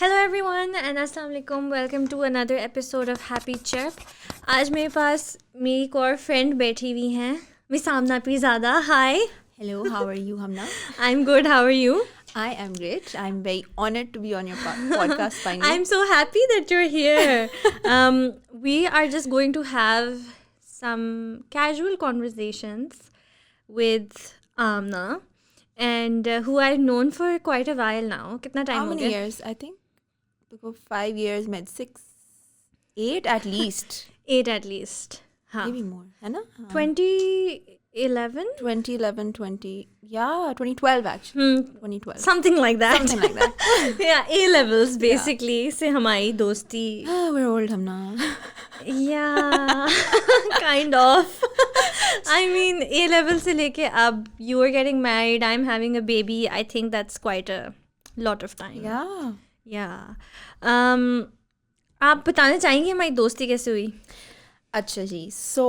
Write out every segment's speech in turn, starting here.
Hello everyone and अस्सलाम वालेकुम welcome to another episode of Happy Chirp. आज मेरे पास मेरी एक और फ्रेंड बैठी हुई हैं, miss Amna Pirzada. Hi. Hello, how are you, Hamna? I am good, how are you? I am great. I'm very honored to be on your podcast finally. I am so happy that you're here. We are just going to have some casual conversations with Amna and who I've known for quite a while now. कितना How time हो many गया? years? I think go 5 years, maybe 6, 8 at least. 8 at least. हाँ. Maybe more. है ना? 2011? 2011, 2012 actually. 2012. Something like that. Something like that. Yeah, A levels basically से हमारी दोस्ती. We're old, Hamna. Yeah, kind of. I mean, A level से लेके अब you are getting married, I'm having a baby. I think that's quite a lot of time. Yeah. Yeah. आप बताना चाहेंगे हमारी दोस्ती कैसे हुई? अच्छा जी. So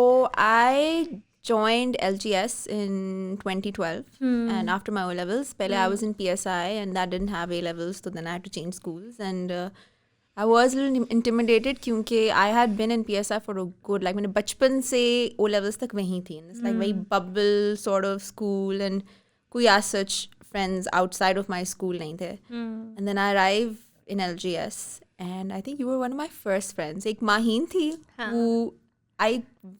I joined LGS in 2012 and after my O levels pehle I was in PSI and that didn't have A levels, so then I had to change schools and I was a little intimidated क्योंकि I had been in PSI for a good मैंने बचपन से O levels तक वहीं थी. It's like very bubble sort of school and कोई as such friends outside of my school नहीं थे. And then I arrived in LGS and I think you were one of my first friends. एक माहीन थी who I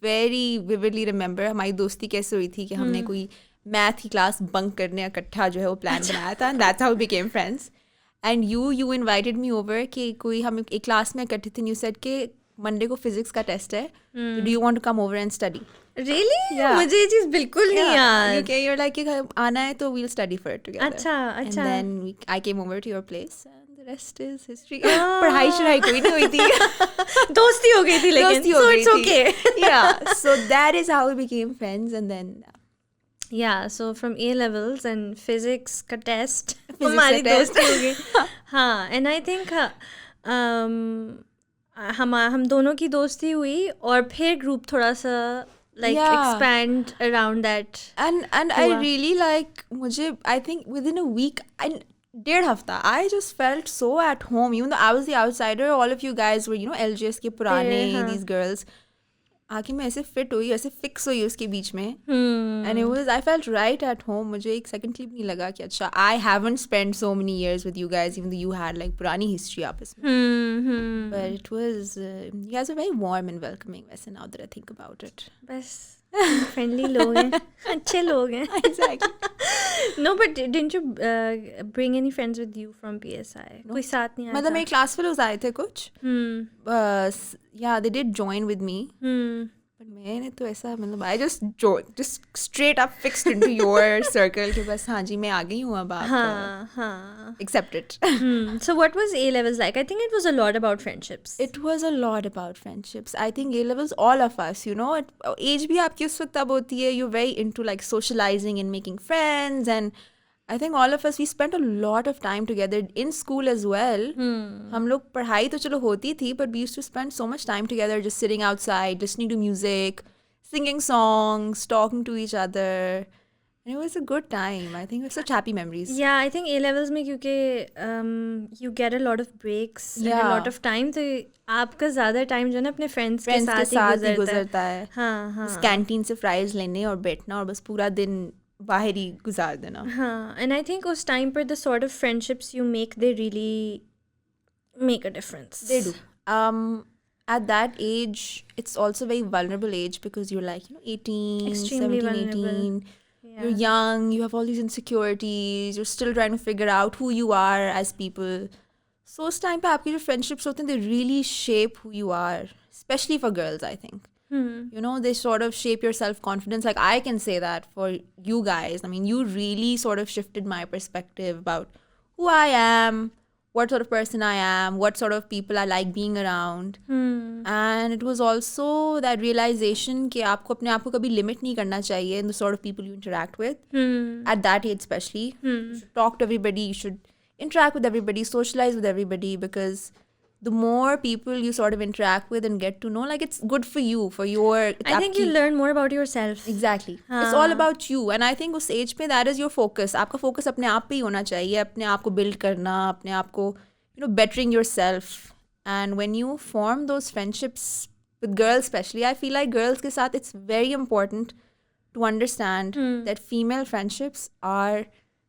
very vividly remember हमारी दोस्ती कैसे हुई थी कि हमने कोई मैथ की क्लास बंक करने इकट्ठा जो है वो प्लान बनाया था and that's how we became friends. And you invited me over कि कोई हम एक क्लास में इकट्ठे थे and you said कि मंडे को फिजिक्स का टेस्ट है, do you want to come over and study? Really? Yeah. मुझे ये चीज़ बिल्कुल नहीं याद. Okay, you're like कि आना है तो we'll study for it together. अच्छा. And then I came over to your place and the rest is history. पढ़ाई शढ़ाई कोई नहीं हुई थी. दोस्ती हो गई थी लेकिन. दोस्ती हो So गई it's थी. okay. Yeah, so that is how we became friends and then Yeah, so from A levels and physics का test का हमारी test. दोस्ती हो गई. हाँ, and I think हम दोनों की दोस्ती हुई और फिर group थोड़ा सा like Yeah. expand around that. and I really like मुझे I think within a week and डेढ़ हफ्ता I just felt so at home even though I was the outsider. All of you guys were LGS के पुराने these girls. आके मैं ऐसे fit हुई, ऐसे फिक्स हुई उसके बीच में and it was I felt right at home. मुझे एक सेकंड क्लिप नहीं लगा कि अच्छा I haven't spent so many years with you guys even though you had like पुरानी history आपस में. But it was you guys are very warm and welcoming वैसे now that I think about it. बस friendly लोग हैं, अच्छे लोग हैं. Exactly. No, but didn't you bring any friends with you from PSI? कोई साथ नहीं आया मतलब था? मेरे क्लास फेलोज आए थे कुछ. Yeah, they did join with me. But मैंने तो ऐसा मतलब I just straight up fixed into your circle कि बस हाँ जी मैं आ गई हूँ अब आप हाँ. accept it. So what was A levels like? I think it was a lot about friendships. It was a lot about friendships. I think A levels, all of us, age भी आपकी उस वक्त तब होती है, you're very into like socializing and making friends and I think all of us, we spent a lot of time together in school as well. हम लोग पढ़ाई तो चलो होती थी but we used to spend so much time together just sitting outside, listening to music, singing songs, talking to each other. And it was a good time. I think it was such happy memories. Yeah, I think A levels में क्योंकि you get a lot of breaks and a Yeah. lot of time, तो आपका ज़्यादा time जो है ना अपने friends के Friends के साथ साथ ही गुजरता है. हाँ. कैंटीन से फ्राइज लेने और बैठना और बस पूरा दिन बाहर ही गुजार देना. हाँ, and I think उस time पर the sort of friendships you make, they really make a difference. They do. At that age, it's also a very vulnerable age because you're like 18, Extremely 17, vulnerable. 18. Yeah. You're young, you have all these insecurities, you're still trying to figure out who you are as people. So उस time पे आपकी जो friendships होते हैं, they really shape who you are, especially for girls, I think. They sort of shape your self-confidence. Like I can say that for you guys. I mean, you really sort of shifted my perspective about who I am, what sort of person I am, what sort of people I like being around. And it was also that realization कि आपको अपने आप को कभी limit नहीं करना चाहिए in the sort of people you interact with. At that age especially. You should talk to everybody, you should interact with everybody, socialize with everybody because the more people you sort of interact with and get to know, like it's good for you, for your... I think you learn more about yourself. Exactly. It's all about you. And I think उस age पे that is your focus. आपका focus अपने आप पे ही होना चाहिए, अपने आप को build करना, अपने आप को bettering yourself. And when you form those friendships with girls especially, I feel like girls ke saath it's very important to understand that female friendships are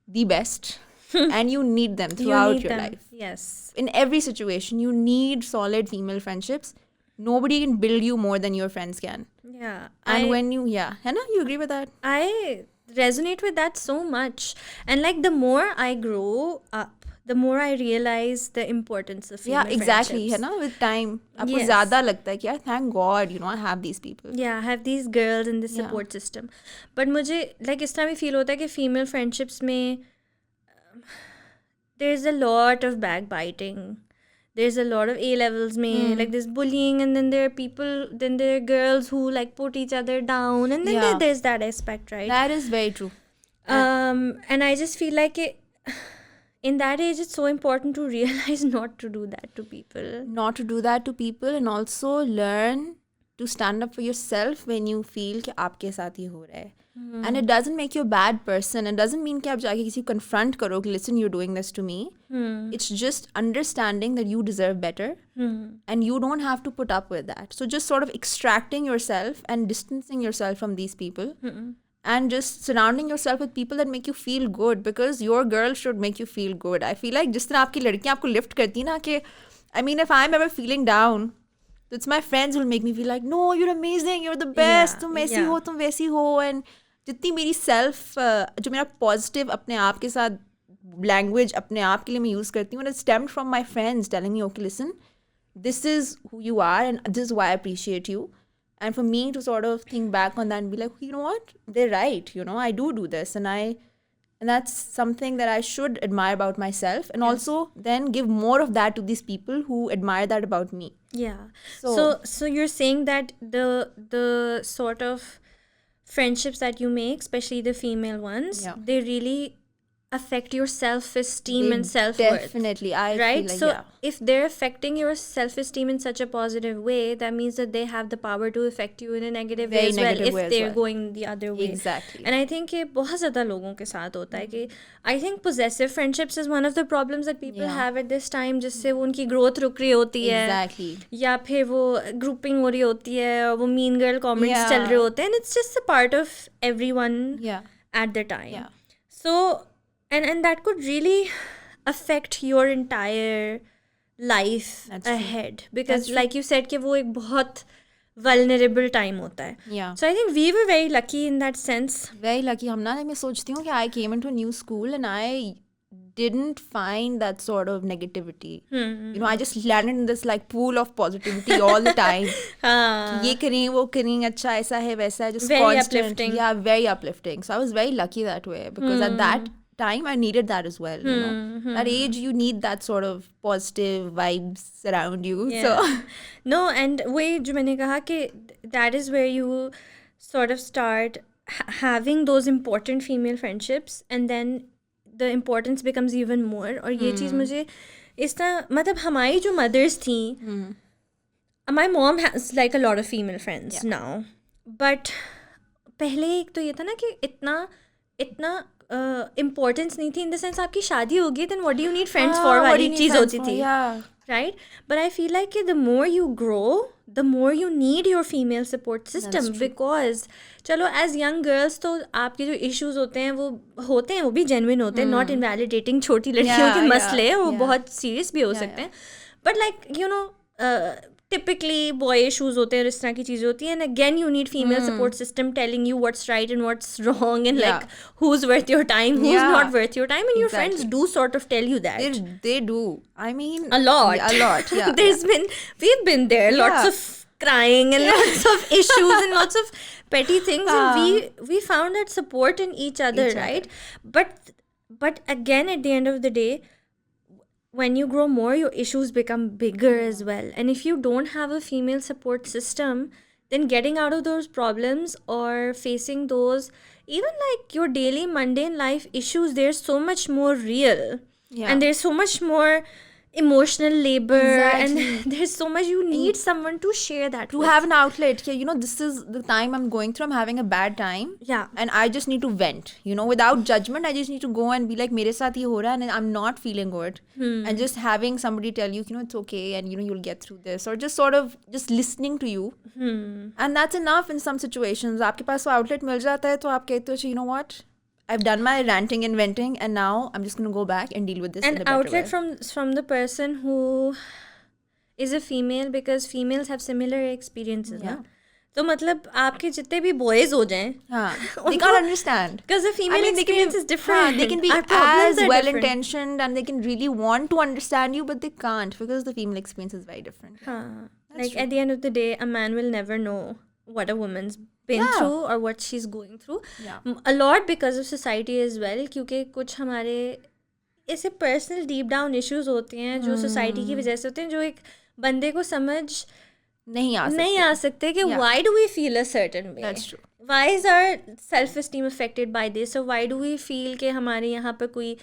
the best and you need them You throughout need your them. life. Yes. In every situation, you need solid female friendships. Nobody can build you more than your friends can. Yeah. And when you, Hannah, you agree with that? I resonate with that so much. And like the more I grow up, the more I realize the importance of female Yeah, exactly. friendships. With time, आपको Yes. ज़्यादा लगता है कि यार, thank God, I have these people. Yeah, I have these girls in this support system. But मुझे like इस तरह भी feel होता है कि female friendships में there's a lot of backbiting. There's a lot of A levels में like there's bullying, and then there are girls who like put each other down, and then there's that aspect, right? That is very true. And I just feel like in that age it's so important to realize not to do that to people. Not to do that to people, and also learn to stand up for yourself when you feel कि आपके साथ ये हो रहा है. And it doesn't make you a bad person. It doesn't mean कि आप जाके किसी को confront करो कि listen, you're doing this to me. It's just understanding that you deserve better and you don't have to put up with that. So just sort of extracting yourself and distancing yourself from these people and just surrounding yourself with people that make you feel good, because your girl should make you feel good. I feel like जिस तरह आपकी लड़कियाँ आपको lift करती ना कि I mean, if I'm ever feeling down, it's my friends who will make me feel like, no, you're amazing, you're the best, तुम ऐसी हो, तुम वैसी हो. And जितनी मेरी सेल्फ जो मेरा पॉजिटिव अपने आप के साथ लैंग्वेज अपने आप के लिए मैं यूज़ करती हूँ, and it stemmed from my friends telling me, okay, listen, this is who you are and this is why I appreciate you. And for me to sort of think back on that and be like, you know what, they're right, I do this, and that's something that I should admire about myself, and also then give more of that to these people who admire that about me. Yeah. So you're saying that the sort of friendships that you make, especially the female ones, they really affect your self-esteem and self-worth. Definitely. I feel like, so if they're affecting your self-esteem in such a positive way, that means that they have the power to affect you in a negative way as well, if they're going the other way. Exactly. And I think ये बहुत ज़्यादा लोगों के साथ होता है कि I think possessive friendships is one of the problems that people have at this time, जिससे वो उनकी growth रुक रही होती है. Exactly. या फिर वो grouping हो रही होती है और वो mean girl comments चल रहे होते हैं, and it's just a part of everyone at the time. Yeah. So and that could really affect your entire life ahead, because like you said कि वो एक बहुत vulnerable time होता है. Yeah. So I think we were very lucky in that sense. Very lucky. हम ना मैं सोचती हूँ कि I came into a new school and I didn't find that sort of negativity. I just landed in this like pool of positivity all the time. ये करें वो करें, अच्छा ऐसा है वैसा है, just very constant. Uplifting. Yeah, very uplifting. So I was very lucky that way, because at that time I needed that as well. At age you need that sort of positive vibes around you. Yeah. So no, and वही जो मैंने कहा कि that is where you sort of start having those important female friendships, and then the importance becomes even more. और ये चीज़ मुझे इस तरह, मतलब हमारी जो mothers थी, my mom has like a lot of female friends now, but पहले एक तो ये था ना कि इतना importance नहीं थी, in the sense आपकी शादी हो गई, then what do you need friends for वाली चीज़ होती थी, right? But I feel like the more you grow, the more you need your female support system, because चलो as young girls तो आपके जो issues होते हैं वो भी genuine होते हैं, not invalidating छोटी लड़कियों के मसले, वो बहुत serious भी हो सकते हैं, but like typically boy issues होते हैं और इस तरह की चीज़ें होती हैं, and again you need female support system telling you what's right and what's wrong, and like who's worth your time, who's not worth your time, and your friends do sort of tell you that. They do. I mean, a lot. Yeah. We've been there, lots of crying and lots of issues and lots of petty things, and we found that support in each other, right? But again, at the end of the day, when you grow more, your issues become bigger as well. And if you don't have a female support system, then getting out of those problems or facing those, even like your daily mundane life issues, they're so much more real. And there's so much more emotional labor, Exactly. and there's so much you need someone to share that To with. have an outlet. Yeah, this is the time I'm going through. I'm having a bad time. Yeah. And I just need to vent. Without judgment, I just need to go and be like, mere saath ye ho raha hai and I'm not feeling good. And just having somebody tell you, it's okay, and you'll get through this, or just sort of just listening to you. And that's enough in some situations. आपके पास वो outlet मिल जाता है तो आप कहते हो, you know what? I've done my ranting and venting, and now I'm just going to go back and deal with this An in a better outlet way. from the person who is a female, because females have similar experiences. Yeah. ना? तो मतलब आपके जितने भी boys हो जाएं, They can't understand. because the female experience is different. They can be Our problems as are well different. intentioned, and they can really want to understand you, but they can't, because the female experience is very different. हाँ. Like at the end of the day, a man will never know what a woman's been through or what she's going through. Yeah. A lot because of society as well, क्योंकि कुछ हमारे ऐसे personal deep down issues होते हैं जो society की वजह से होते हैं, जो एक बंदे को समझ नहीं आ सकते कि why do we feel a certain way. That's true. Why is our self esteem affected by this, or why do we feel कि हमारे यहाँ पर कोई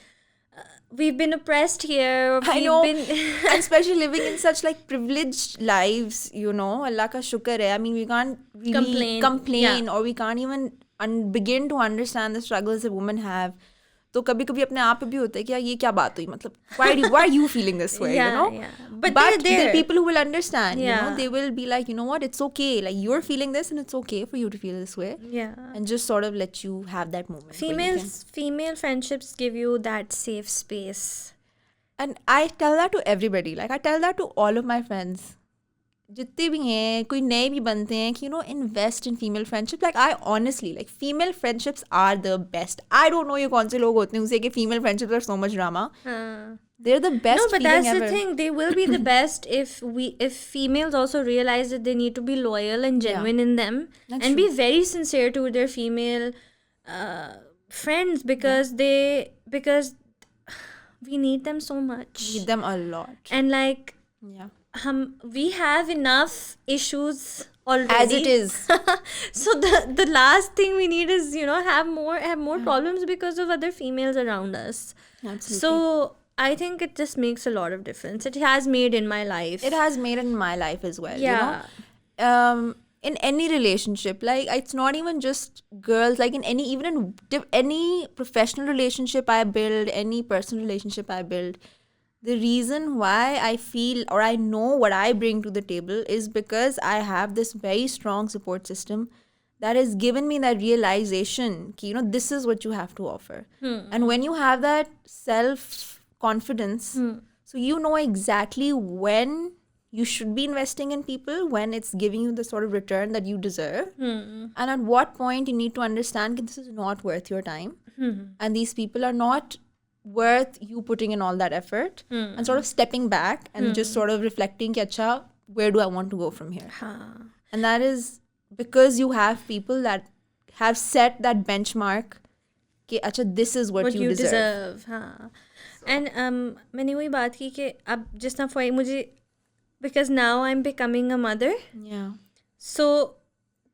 we've been oppressed here, or I we've know. been And especially living in such like privileged lives, Allah ka shukar hai. I mean, we can't really complain or we can't even begin to understand the struggles that women have. तो कभी कभी अपने आप पे भी होता है कि यार ये क्या बात हुई, मतलब why are you feeling this way, But there are people who will understand. They will be like, you know what, it's okay, like you're feeling this and it's okay for you to feel this way, and just sort of let you have that moment. Female friendships give you that safe space, and I tell that to everybody. Like I tell that to all of my friends, जितने भी हैं, कोई नए भी बनते हैं, कि invest in female friendship. Like I honestly, like female friendships are the best. I don't know ये कौन से लोग होते हैं उसे कि female friendships are so much drama. They're the best. No, but feeling that's ever. the thing. They will be the best if females also realize that they need to be loyal and genuine in them, That's and true. be very sincere to their female friends, because because we need them so much. Need them a lot. And like we have enough issues already as it is. So the last thing we need is have more problems because of other females around us. Absolutely. So I think it just makes a lot of difference. It has made in my life. It has made in my life as well. Yeah. In any relationship, like it's not even just girls, like in any professional relationship I build, any personal relationship I build, the reason why I feel or I know what I bring to the table is because I have this very strong support system that has given me that realization that this is what you have to offer. And when you have that self-confidence, so you know exactly when you should be investing in people, when it's giving you the sort of return that you deserve, and at what point you need to understand that this is not worth your time, and these people are not worth you putting in all that effort, and sort of stepping back and just sort of reflecting, acha, where do I want to go from here? And that is because you have people that have set that benchmark कि acha, this is what you deserve. हाँ. And मैंने वही बात की कि अब जिस तरह for मुझे, because now I'm becoming a mother, so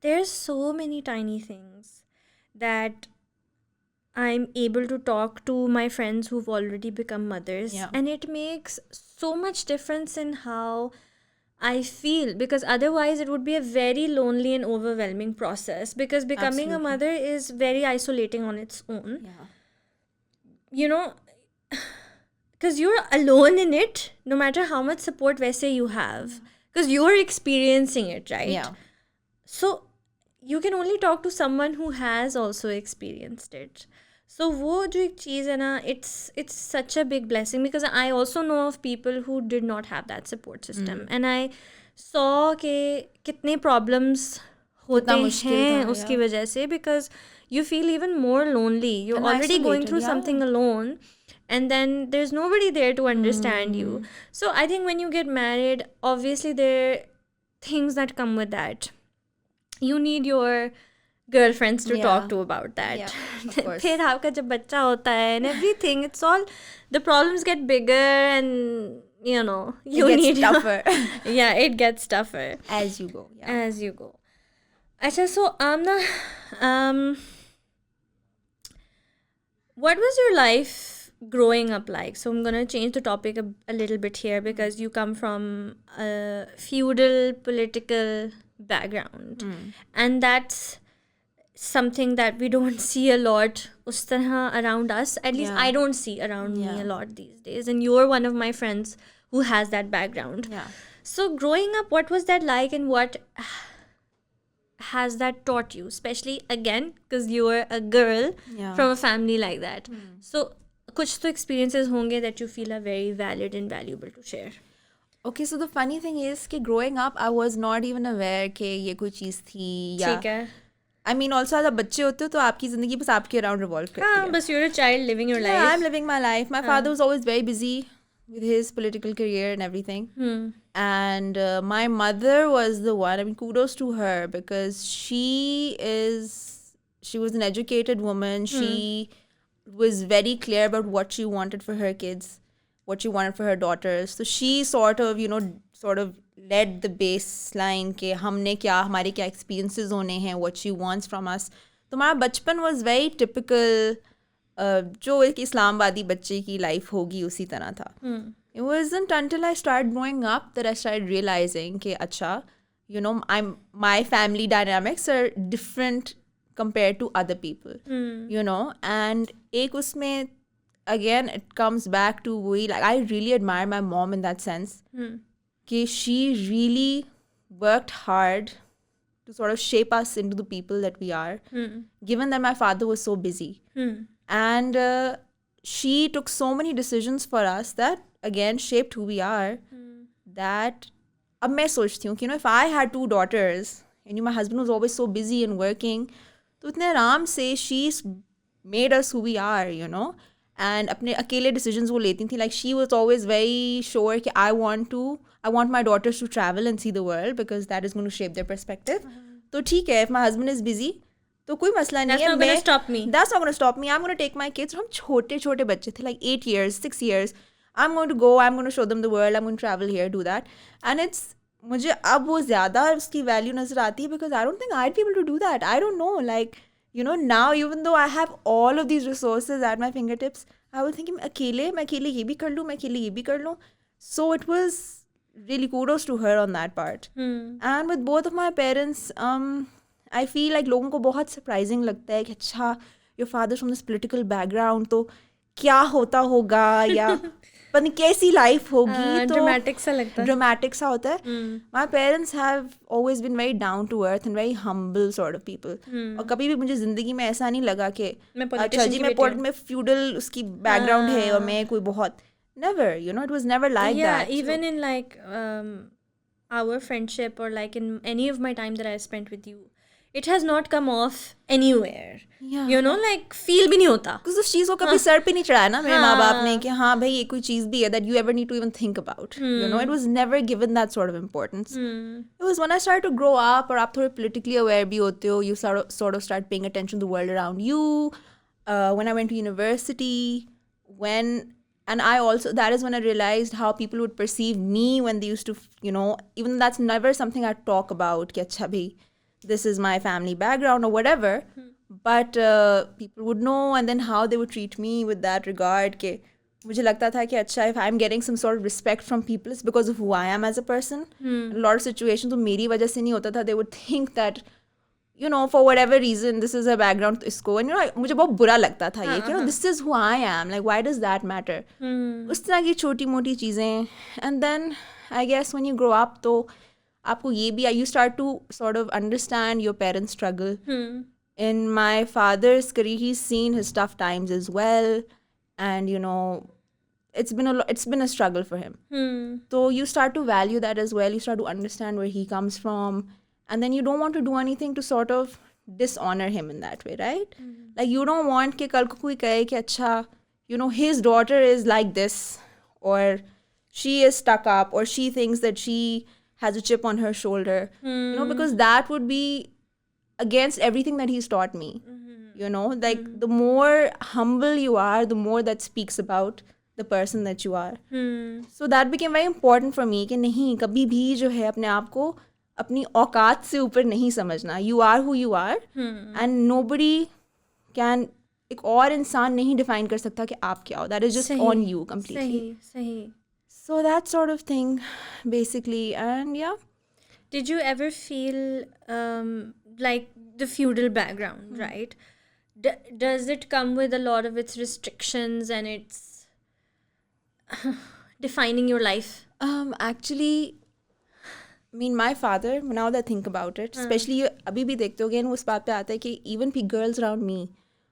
there's so many tiny things that I'm able to talk to my friends who've already become mothers, and it makes so much difference in how I feel, because otherwise it would be a very lonely and overwhelming process, because becoming a mother is very isolating on its own. Because you're alone in it, no matter how much support वैसे you have, because you're experiencing it, right? So you can only talk to someone who has also experienced it. So वो जो एक चीज़ है ना, it's such a big blessing, because I also know of people who did not have that support system, and I saw कि कितने problems होते हैं उसकी वजह से, because you feel even more lonely. You're already going through something alone, and then there's nobody there to understand you. So I think when you get married, obviously there are things that come with that. You need your girlfriends to talk to about that. फिर आपका जब बच्चा होता है and everything, it's all, the problems get bigger, and you need tougher. it gets tougher as you go. As you go. Acha, so Amna, what was your life growing up like? So I'm going to change the topic a little bit here, because you come from a feudal political background. And that's something that we don't see a lot us tarah around us. At least Yeah. I don't see around me Yeah. a lot these days. And you're one of my friends who has that background. Yeah. So growing up, what was that like, and what has that taught you? Especially again, because you were a girl Yeah. from a family like that. So kuch to experiences honge that you feel are very valid and valuable to share. Okay, so the funny thing is कि growing up, I was not even aware कि ये कोई चीज़ थी या ठीक है. I mean also जब बच्चे होते हो तो आपकी ज़िंदगी बस आपके around revolve करती हाँ, है. बस you're a child living your Yeah, life. I'm living my life. My father was always very busy with his political career and everything. And my mother was the one, I mean, kudos to her, because she was an educated woman. She was very clear about what she wanted for her kids, what she wanted for her daughters. So she sort of led the baseline के हमने क्या, हमारे क्या experiences होने हैं, what she wants from us. तो हमारा बचपन was very typical, जो एक इस्लामाबादी बच्चे की लाइफ होगी उसी तरह था. It wasn't until I started growing up that I started realizing कि अच्छा, you know, my family dynamics are different compared to other people, you know. And एक उसमें, again, it comes back to वही, like, I really admire my mom in that sense कि she really worked hard to sort of shape us into the people that we are, given that my father was so busy. And she took so many decisions for us that, again, shaped who we are. That अब मैं सोचती हूँ कि, you know, if I had 2 daughters and my husband was always so busy and working, तो इतने आराम से she's made us who we are, you know. And अपने अकेले decisions वो लेती थी. Like, she was always very sure कि I want my daughters to travel and see the world, because that is going to shape their perspective. तो ठीक है, if my husband is busy, तो कोई मसला नहीं है. That's not going to stop me. That's not going to stop me. I'm going to take my kids. हम छोटे छोटे बच्चे थे, like 8 years, 6 years. I'm going to go, I'm going to show them the world, I'm going to travel here, do that. And it's, मुझे अब वो ज़्यादा उसकी value नज़र आती है, because I don't think I'd be able to do that. I don't know, like, you know, now even though I have all of these resources at my fingertips, I was thinking मैं अकेले ये भी कर लूँ, मैं अकेले ये भी कर लूँ. So it was really kudos to her on that part. And with both of my parents, I feel like लोगों को बहुत surprising लगता है कि अच्छा, your father's from this political background, तो क्या होता होगा या पता नहीं कैसी लाइफ होगी. तो ड्रामेटिक सा लगता है. ड्रामेटिक सा होता है. My parents have always been very down to earth and very humble sort of people. और कभी भी मुझे जिंदगी में ऐसा नहीं लगा कि अच्छा जी मैं पॉलिटिक्स में फ्यूडल उसकी बैकग्राउंड है और मैं कोई बहुत, never, you know, it was never like that. Yeah, even in like our friendship, or like in any of my time that I spent with you, it has not come off anywhere. Yeah. You know, like feel भी नहीं होता. Because उस चीज़ को कभी sir पे नहीं चढ़ाया ना मेरे माँ बाप ने कि हाँ भाई ये कोई चीज़ भी है that you ever need to even think about. You know, it was never given that sort of importance. It was when I started to grow up, और आप थोड़े politically aware भी होते हो, you sort of start paying attention to the world around you. When I went to university, and I also, that is when I realized how people would perceive me when they used to, you know, even that's never something I talk about कि अच्छा भाई, this is my family background or whatever, but people would know, and then how they would treat me with that regard कि मुझे लगता था कि अच्छा, if I'm getting some sort of respect from people, it's because of who I am as a person. A lot of situations तो मेरी वजह से नहीं होता था. They would think that, you know, for whatever reason, this is her background, इसको, and you know, मुझे बहुत बुरा लगता था ये कि, you know, this is who I am, like why does that matter? उस तरह की छोटी मोटी चीज़ें. And then I guess when you grow up, तो आपको ये भी, you start to sort of understand your parents' struggle. In my father's career, he's seen his tough times as well, and you know, it's been a struggle for him. So you start to value that as well. You start to understand where he comes from, and then you don't want to do anything to sort of dishonor him in that way, right? Like you don't want कि कल को कोई कहे कि अच्छा, you know, his daughter is like this, or she is stuck up, or she thinks that she has a chip on her shoulder, you know, because that would be against everything that he's taught me. You know, like the more humble you are, the more that speaks about the person that you are. So that became very important for me कि नहीं, कभी भी जो है अपने आप को अपनी औकात से ऊपर नहीं समझना. You are who you are, and nobody can एक और इंसान नहीं डिफाइन कर सकता कि आप क्या हो. That is just on you completely. सही. So that sort of thing, basically. And yeah. Did you ever feel like the feudal background, right? Does it come with a lot of its restrictions and its defining your life? Actually, I mean, my father, now that I think about it, especially abhi bhi dekhte ho, again, उस बात पे आता है कि even girls around me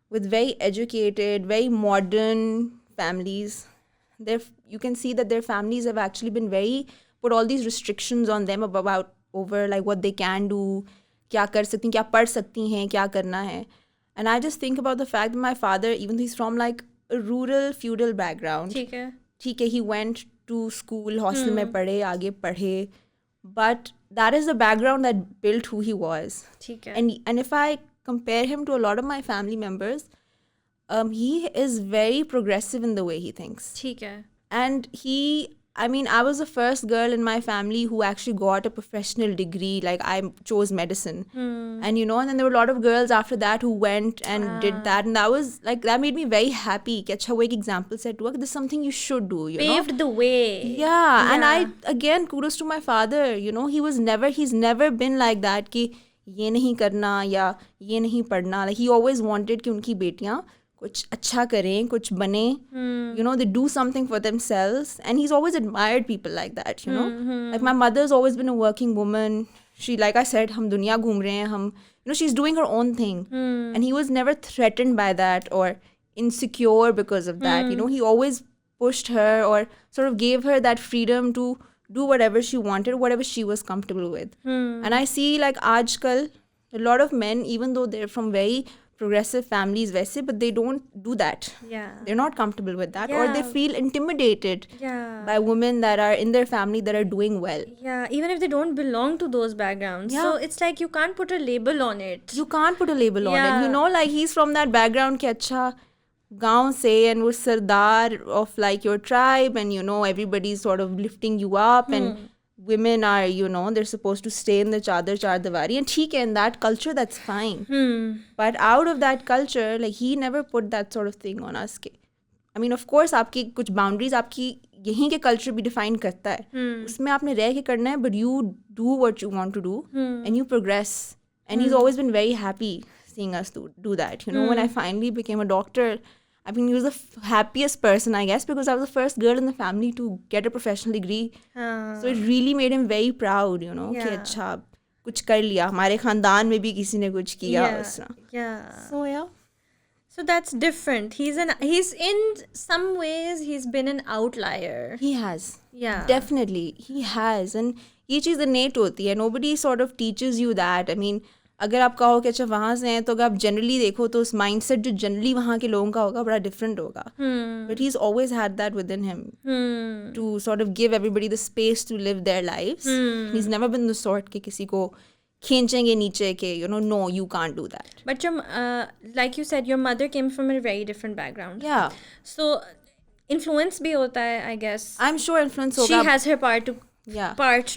with very educated, very modern families, you can see that their families have actually been put all these restrictions on them about over like what they can do, क्या कर सकती हैं, क्या पढ़ सकती हैं, क्या करना है. And I just think about the fact that my father, even though he's from like a rural feudal background, ठीक है, he went to school, hostel में पढ़े, आगे पढ़े, but that is the background that built who he was. ठीक है. And if I compare him to a lot of my family members, he is very progressive in the way he thinks. ठीक है. And I was the first girl in my family who actually got a professional degree. Like, I chose medicine. And, and then there were a lot of girls after that who went and did that. And that was, like, that made me very happy. कि अच्छा वो एक example set हुआ कि this is something you should do, Paved the way. Yeah. And I, again, kudos to my father. He's never been like that कि ये नहीं करना या ये नहीं पढ़ना. Like, he always wanted कि उनकी बेटियाँ कुछ अच्छा करें, कुछ बने, they do something for themselves. And he's always admired people like that, Like, my mother's always been a working woman. She, like I said, हम दुनिया घूम रहे हैं, हम, she's doing her own thing. And he was never threatened by that or insecure because of that. He always pushed her or sort of gave her that freedom to do whatever she wanted, whatever she was comfortable with. And I see, like, aajkal, a lot of men, even though they're from very progressive families वैसे, but they don't do that. Yeah. They're not comfortable with that, or they feel intimidated by women that are in their family that are doing well. Yeah, even if they don't belong to those backgrounds. Yeah. So it's like you can't put a label on it. You can't put a label on it. Like, he's from that background कि अच्छा गाँव से, and वो सरदार of like your tribe, and everybody's sort of lifting you up, and women are, they're supposed to stay in the chadar divari, and theek hai, in that culture that's fine. But out of that culture, like, he never put that sort of thing on us. I mean, of course, आपकी कुछ boundaries आपकी यहीं के culture भी define करता है. उसमें आपने रह के करना है, but you do what you want to do, and you progress. And he's always been very happy seeing us do that. When I finally became a doctor, I mean, he was the happiest person, I guess, because I was the first girl in the family to get a professional degree. So it really made him very proud, कि अच्छा कुछ कर लिया, हमारे खानदान में भी किसी ने कुछ किया उस तरह. Yeah. So yeah. So that's different. He's in some ways he's been an outlier. He has. Yeah. Definitely. He has. And ये चीज़ innate होती है. Nobody sort of teaches you that. I mean, अगर आप कहो कि अच्छा वहाँ से हैं, तो अगर आप जनरली देखो तो उस माइंडसेट जो जनरली वहाँ के लोगों का होगा बड़ा डिफरेंट होगा. But he's always had that within him to sort of give everybody the space to live their lives. He's never been the sort कि किसी को खींचेंगे नीचे के, no, you can't do that. But like you said, your mother came from a very different background. Yeah. So influence भी होता है, I guess. I'm sure influence होगा. She has her part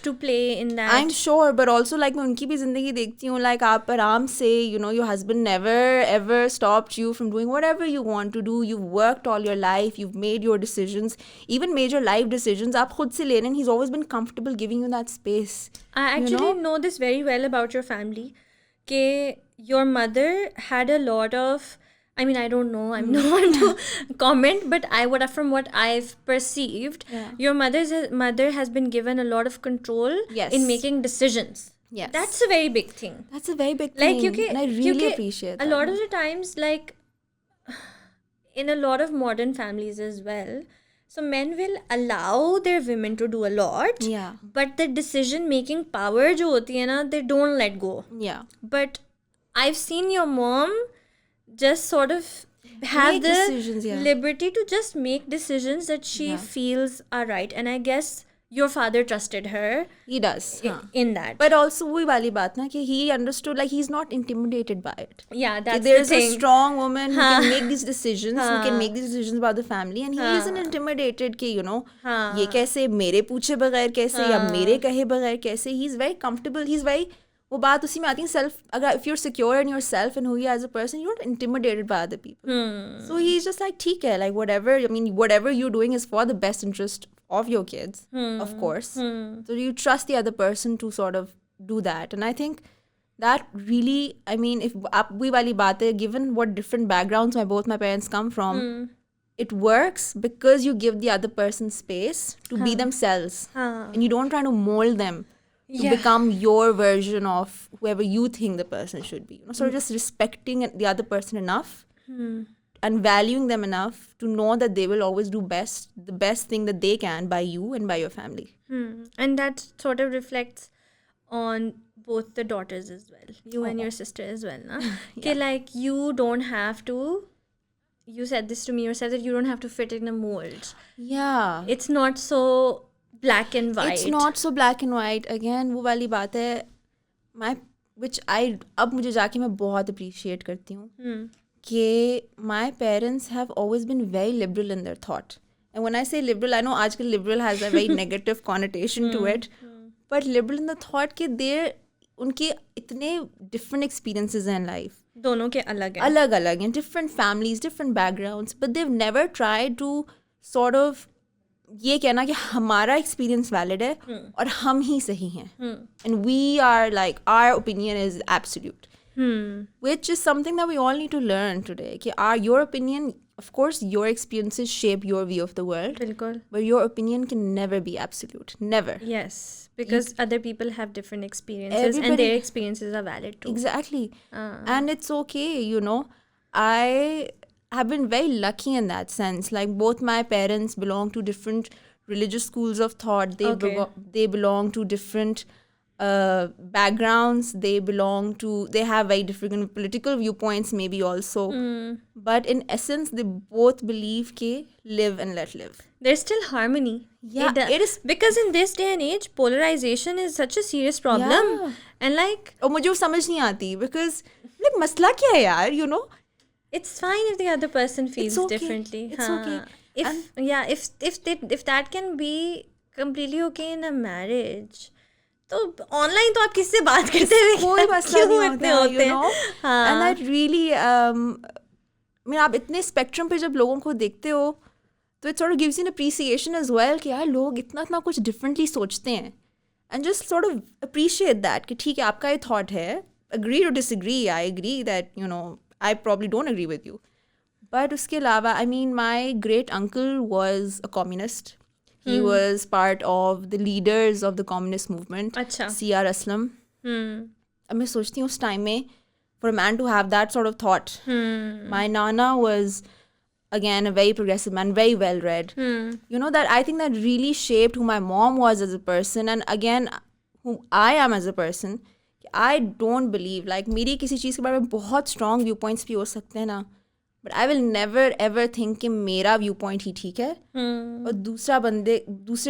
to play in that. I'm sure, but also like मैं उनकी भी ज़िंदगी देखती हूँ, like आप आराम से, your husband never ever stopped you from doing whatever you want to do. You've worked all your life, you've made your decisions, even made your life decisions आप खुद से ले रहे हैं. He's always been comfortable giving you that space. I actually know this very well about your family. That your mother had a lot of, I mean, I don't know, I'm no one to comment, but from what I've perceived, your mother has been given a lot of control in making decisions. Yes. That's a very big thing. That's a very big thing. Like, and I really appreciate that. A lot of the times, like, in a lot of modern families as well, so men will allow their women to do a lot, but the decision-making power jo hoti hai na, they don't let go. Yeah. But I've seen your mom just sort of have the liberty to just make decisions that she feels are right. And I guess your father trusted her. He does. In that. But also, वही वाली बात ना कि he understood, like, he's not intimidated by it. Yeah, that's there's the thing. A strong woman who can make these decisions, who can make these decisions about the family, and he isn't intimidated कि, ये कैसे मेरे पूछे बगैर कैसे या मेरे कहे बगैर कैसे. He's very comfortable. He's very वो बात उसी में आती है सेल्फ. अगर if you're secure in yourself and who you are as a person, you're not intimidated by other people. So he's just like ठीक है, like whatever, I mean whatever you're doing is for the best interest of your kids, of course. So you trust the other person to sort of do that. And I think that really, I mean, if we wali baat hai, given what different backgrounds both my parents come from, it works because you give the other person space to be themselves, and you don't try to mold them to become your version of whoever you think the person should be. So just respecting the other person enough and valuing them enough to know that they will always do the best thing that they can by you and by your family. And that sort of reflects on both the daughters as well, you and your sister as well, na? Ke like you don't have to, you said this to me yourself, that you don't have to fit in a mold. Yeah. It's not so black and white. It's not so black and white. Again, वो वाली बात है, which I अब मुझे जाके मैं बहुत appreciate करती हूँ कि my parents have always been very liberal in their thought. And when I say liberal, I know आजकल liberal has a very negative connotation to it, but liberal in the thought कि उनके इतने different experiences हैं in life. दोनों के अलग हैं. अलग हैं, different families, different backgrounds, but they've never tried to sort of ये कहना कि हमारा experience valid है और हम ही सही हैं. And we are like, our opinion is absolute. Which is something that we all need to learn today. कि your opinion, of course, your experiences shape your view of the world. बिल्कुल. But your opinion can never be absolute. Never. Yes. Because other people have different experiences and their experiences are valid too. Exactly. And it's okay, you know. I have been very lucky in that sense. Like both my parents belong to different religious schools of thought. They belong to different backgrounds. They have very different political viewpoints maybe also. But in essence, they both believe ke live and let live. There's still harmony. Yeah, it is. Because in this day and age, polarization is such a serious problem. Yeah. And like... और मुझे वो समझ नहीं आती because like मसला क्या है यार, you know? It's fine if the other person feels differently. It's okay. If that can be completely okay in a marriage, तो ऑनलाइन तो आप किससे बात करते हुए कोई मसला नहीं होता, you know? हाँ. And that really, I mean, आप इतने स्पेक्ट्रम पे जब लोगों को देखते हो तो it sort of gives you an appreciation as well कि यार लोग इतना कुछ differently सोचते हैं. And just sort of appreciate that कि ठीक है आपका ये thought है, agree to disagree. I agree that, you know, I probably don't agree with you. But उसके अलावा, I mean, my great uncle was a communist. He was part of the leaders of the communist movement. अच्छा. C.R. Aslam. अब मैं सोचती हूँ उस time में for a man to have that sort of thought. My nana was again a very progressive man, very well read. You know, that I think that really shaped who my mom was as a person, and again who I am as a person. I don't believe, like मेरी किसी चीज़ के बारे में बहुत strong viewpoints भी हो सकते हैं ना, but I will never ever think कि मेरा viewpoint ही ठीक है और दूसरे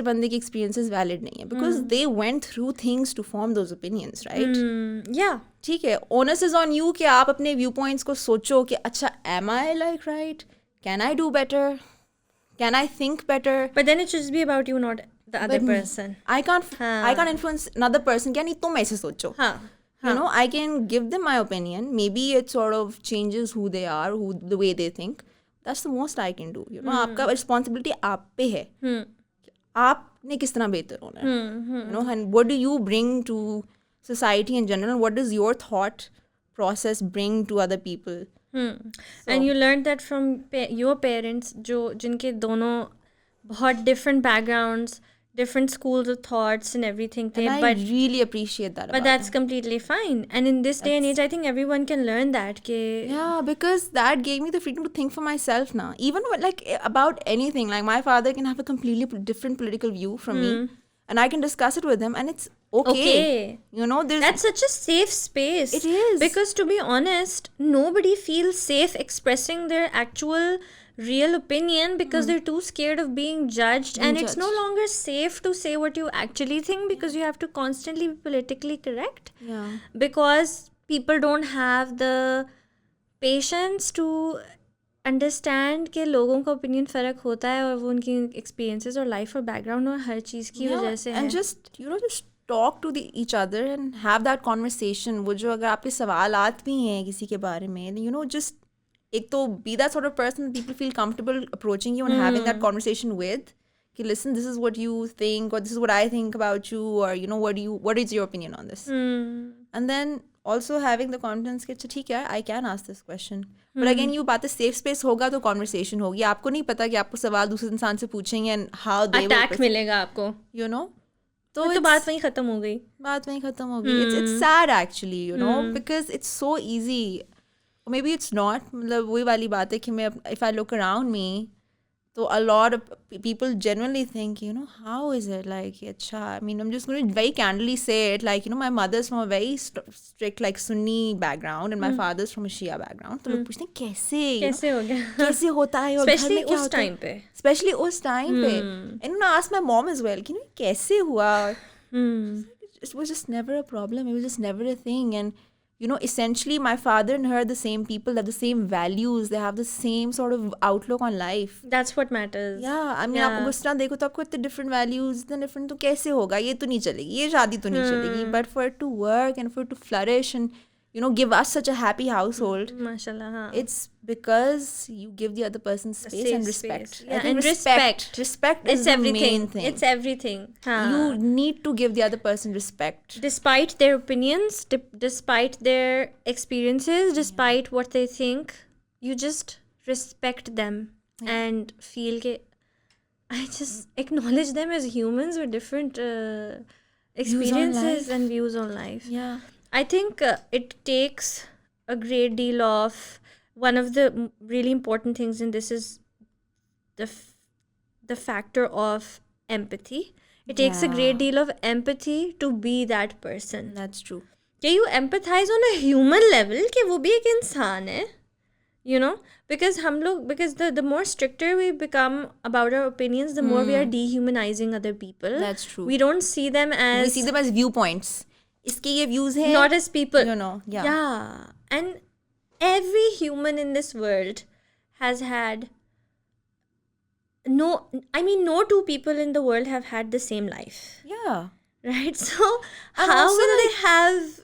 बंदे की experiences valid नहीं है, because they went through things to form those opinions, right? Yeah. ठीक है, onus is on you कि आप अपने viewpoints को सोचो कि अच्छा am I like right? Can I do better? Can I think better? But then it should just be about you, not the other person. I can't influence another person. क्या नहीं तुम ऐसे सोचो. You know, I can give them my opinion. Maybe it sort of changes who they are, the way they think. That's the most I can do. You know, आपका responsibility आप पे है. आपने किस तरह बेहतर होना है. You know, and what do you bring to society in general? What does your thought process bring to other people? And you learned that from your parents, जिनके दोनों बहुत different backgrounds, different schools of thoughts and everything. And I really appreciate that. But that's completely fine. And in this day and age, I think everyone can learn that. Yeah, because that gave me the freedom to think for myself now. Even like about anything. Like my father can have a completely different political view from me. And I can discuss it with him, and it's okay. You know, that's such a safe space. It is. Because to be honest, nobody feels safe expressing their actual real opinion because they're too scared of being judged. It's no longer safe to say what you actually think because you have to constantly be politically correct. Yeah. Because people don't have the patience to understand के लोगों का opinion फ़र्क होता है और वो उनकी experiences और लाइफ और बैकग्राउंड और हर चीज़ की वजह से and just, you know, just talk to each other and have that conversation. वो जो अगर आपके सवालात भी हैं किसी के बारे में, you know, just एक तो be that sort of person that people feel comfortable approaching you and having that conversation with. कि listen, this is what you think, or this is what I think about you, or you know, what is your opinion on this? And then also having the confidence कि ठीक है, I can ask this question. But again, you बात safe space होगा तो conversation होगी. आपको नहीं पता कि आपको सवाल दूसरे इंसान से पूछेंगे and how they अटैक मिलेगा आपको, you know. तो बात वहीं खत्म हो गई. बात वहीं खत्म हो गई. It's sad actually, you know, because it's so easy. Or maybe it's not. मतलब वही वाली बात है कि मैं if I look around me, so a lot of people genuinely think, you know, how is it like, acha, I mean, I'm just going to very candidly say it, like, you know, my mother's from a very strict like Sunni background and my father's from a Shia background. तो लोग पूछते हैं कैसे हो गया, कैसे होता है, और especially उस टाइम पे, especially उस टाइम पे. And I asked my mom as well, you know, कैसे हुआ? It was just never a problem. It was just never a thing. And you know, essentially my father and her are the same people, they have the same values, they have the same sort of outlook on life. That's what matters. Yeah, I mean, आप गुस्सा देखो तो आपको इतने different values, इतने different, तो कैसे होगा, ये तो नहीं चलेगी, ये शादी तो नहीं चलेगी. But for it to work and for it to flourish and, you know, give us such a happy household, mashallah, हाँ. It's because you give the other person space and respect. Yeah, and respect is the main thing. It's everything. You need to give the other person respect. Despite their opinions, despite their experiences, despite what they think, you just respect them and feel that I just acknowledge them as humans with different experiences and views on life. Yeah. I think it takes a great deal of, one of the really important things in this is the factor of empathy. It takes a great deal of empathy to be that person. That's true. Can you empathize on a human level कि वो भी एक इंसान है, you know, because the more stricter we become about our opinions, the more we are dehumanizing other people. That's true. We don't see them as viewpoints. इसके ये views हैं, not as people, you know. Yeah. And every human in this world has had no two people in the world have had the same life. Yeah. Right? So how will they have,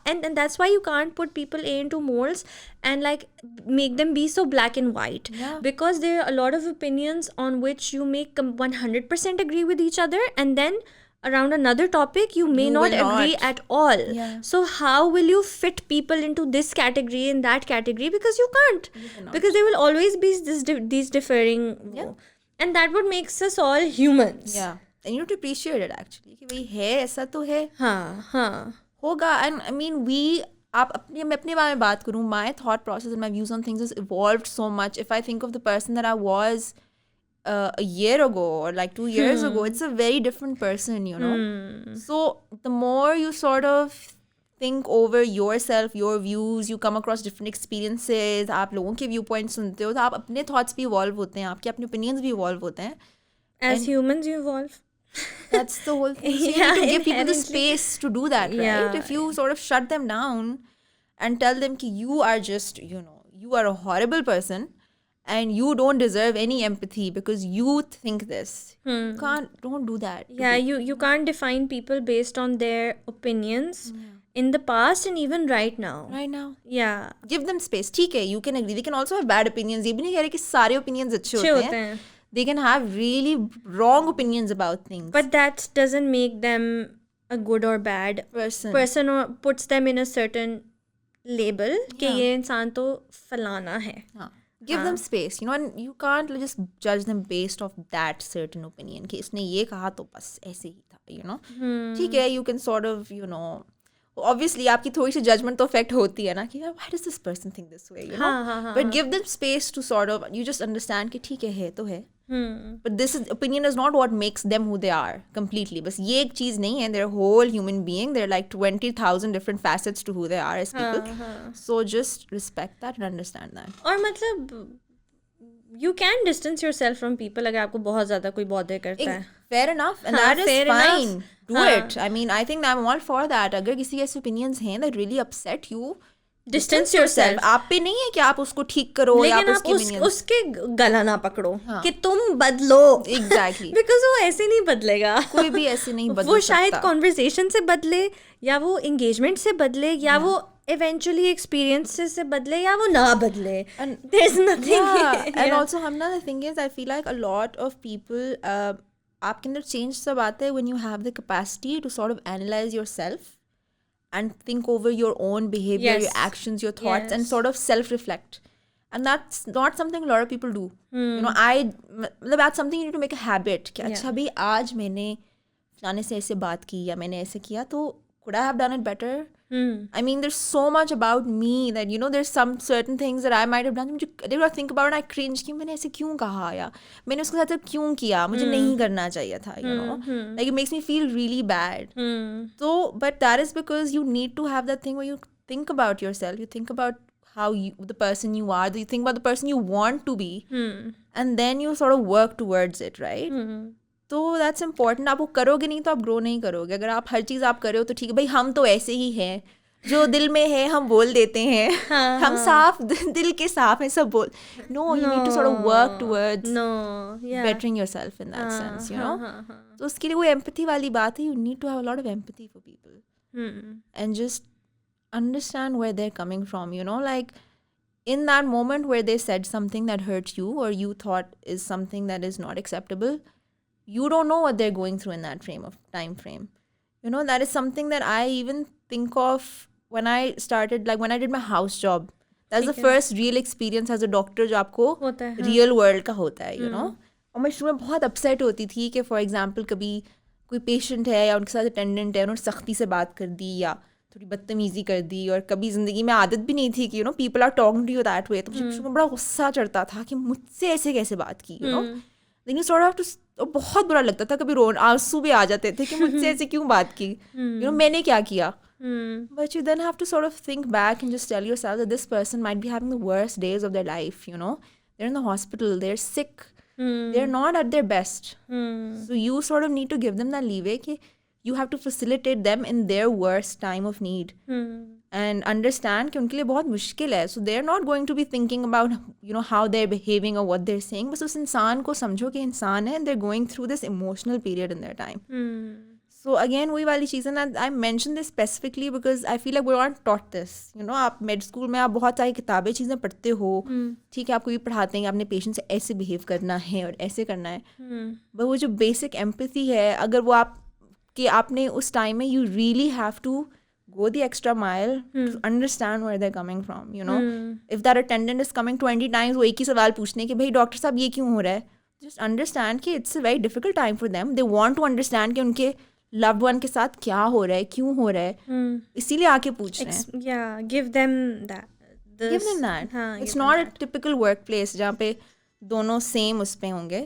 and that's why you can't put people into molds and like make them be so black and white. Yeah. Because there are a lot of opinions on which you may 100% agree with each other, and then around another topic you may not agree at all. Yeah. So how will you fit people into this category and that category? Because you can't. Because there will always be these differing. Yeah. And that what makes us all humans. Yeah. And you have to appreciate it actually. कि भाई है, ऐसा तो है. हाँ. होगा. And I mean, मैं अपने बारे में बात करूँ, my thought process and my views on things has evolved so much. If I think of the person that I was a year ago or like 2 years ago, it's a very different person, you know. So the more you sort of think over yourself, your views, you come across different experiences, आप लोगों के viewpoints सुनते हो, तो आप अपने thoughts भी evolve होते हैं, आपके अपने opinions भी evolve होते हैं. As humans you evolve. That's the whole thing. So you need to give people the space to do that, right? If you sort of shut them down and tell them that you are just, you know, you are a horrible person and you don't deserve any empathy because you think this. Don't do that. Yeah, you can't define people based on their opinions in the past and even right now. Right now. Yeah. Give them space. ठीक है, you can agree. They can also have bad opinions. ये भी नहीं कह रहे कि सारे opinions अच्छे होते हैं. They can have really wrong opinions about things. But that doesn't make them a good or bad person or puts them in a certain label कि ये इंसान तो फलाना है. Give them space, you know, and you can't just judge them based off that certain opinion कि इसने ये कहा तो बस ऐसे ही था, you know. ठीक है, you can sort of, you know, obviously आपकी थोड़ी सी judgment तो affect होती है ना कि why does this person think this way, you know. But give them space to sort of, you just understand कि ठीक है तो है. But this opinion is not what makes them who they are completely. बस ये एक चीज़ नहीं है. They're a whole human being. They're like 20,000 different facets to who they are as people. So just respect that and understand that. और मतलब you can distance yourself from people अगर आपको बहुत ज़्यादा कोई bother करता है. Fair enough, and that is fine. Do it. I mean, I think I'm all for that. अगर किसी ऐसे opinions हैं that really upset you, distance yourself. आप पे नहीं है कि आप उसको ठीक करो या लेकिन आप आप उसके गला ना पकड़ो कि तुम बदलो। एग्जैक्टली बिकॉज वो ऐसे नहीं बदलेगा, कोई भी ऐसे नहीं बदल वो सकता। शायद कॉन्वर्सेशन से बदले, या वो एंगेजमेंट से बदले, या वो eventually experiences से बदले, या वो ना बदले. And there's nothing. and also Hamna, the thing is I feel like a lot of people आपके अंदर change तब आता है when you have the capacity to sort of analyze yourself and think over your own behavior, Yes. your actions, your thoughts, and Yes. sort of self-reflect. And that's not something a lot of people do. You know, that's something you need to make a habit. कि अच्छा भाई आज मैंने फलाने से ऐसे बात की या मैंने ऐसे किया तो could I have done it better? I mean, there's so much about me that, you know, there's some certain things that I might have done. मुझे I don't think about it, I cringe कि मैंने ऐसे क्यों कहा या मैंने उसके साथ क्यों किया, मुझे नहीं करना चाहिए था, you know. Like it makes me feel really bad. So, but that is because you need to have that thing where you think about yourself, you think about how you, the person you are, you think about the person you want to be, and then you sort of work towards it, right? तो that's important. आप वो करोगे नहीं तो आप grow नहीं करोगे. अगर आप हर चीज़ आप कर रहे हो तो ठीक है भाई, हम तो ऐसे ही हैं, जो दिल में है हम बोल देते हैं. हम साफ दिल के साफ हैं सब बोल. No, you need to sort of work towards bettering yourself in that sense, you know. तो उसके लिए वो एम्पैथी वाली बात है. You need to have a lot of empathy for people and just understand where they're coming from, you know, like in that moment where they said something that hurt you or you thought is something that is not acceptable, you don't know what they're going through in that time frame. You know, that is something that I even think of when I started, like when I did my house job. That's the first real experience as a doctor जो आपको real world का होता है, you know. और मैं शुरू में बहुत upset होती थी कि for example कभी कोई patient है या उनके साथ attendant है, उन्होंने सख्ती से बात कर दी या थोड़ी बदतमीजी कर दी, और कभी ज़िंदगी में आदत भी नहीं थी कि, you know, people are talking to you that way. तो मुझे बड़ा गुस्सा चढ़ता था कि मुझसे ऐसे कैसे बात की, यू नो. लेकिन सॉर्ट ऑफ टू बहुत बुरा लगता था, कभी आंसू भी आ जाते थे कि मुझसे ऐसे क्यों बात की, यू नो, मैंने क्या किया. But you then have to sort of think back and just tell yourself that this person might be having the worst days of their life, you know. They are in the hospital, they are sick, they are not at their best. So you sort of need to give them that leeway कि you have to facilitate them in their worst time of need and understand कि उनके लिए बहुत मुश्किल है. So they're not going to be thinking about, you know, how they're behaving or what they're saying. बस उस इंसान को समझो कि इंसान है and they're going through this emotional period in their time. So again वही वाली चीज़ है ना, I mentioned this specifically because I feel like we're not taught this. You know, आप med school में आप बहुत सारी किताबें चीज़ें पढ़ते हो, ठीक है, आपको ये पढ़ाते हैं कि आपने पेशेंट से ऐसे बिहेव करना है और ऐसे करना है. बट वो जो बेसिक एम्पैथी है, अगर वो आप कि आपने उस टाइम में you really have to go the extra mile to understand where they're coming from, you know. If that attendant is coming 20 times वो एक ही सवाल पूछने कि भाई डॉक्टर साहब ये क्यों हो रहा है, just understand कि it's a very difficult time for them. They want to understand कि उनके loved one के साथ क्या हो रहा है, क्यों हो रहा है, इसीलिए आके पूछ रहे हैं. Yeah, give them that. Give them that. It's not a typical workplace जहाँ पे दोनों सेम उस पे होंगे.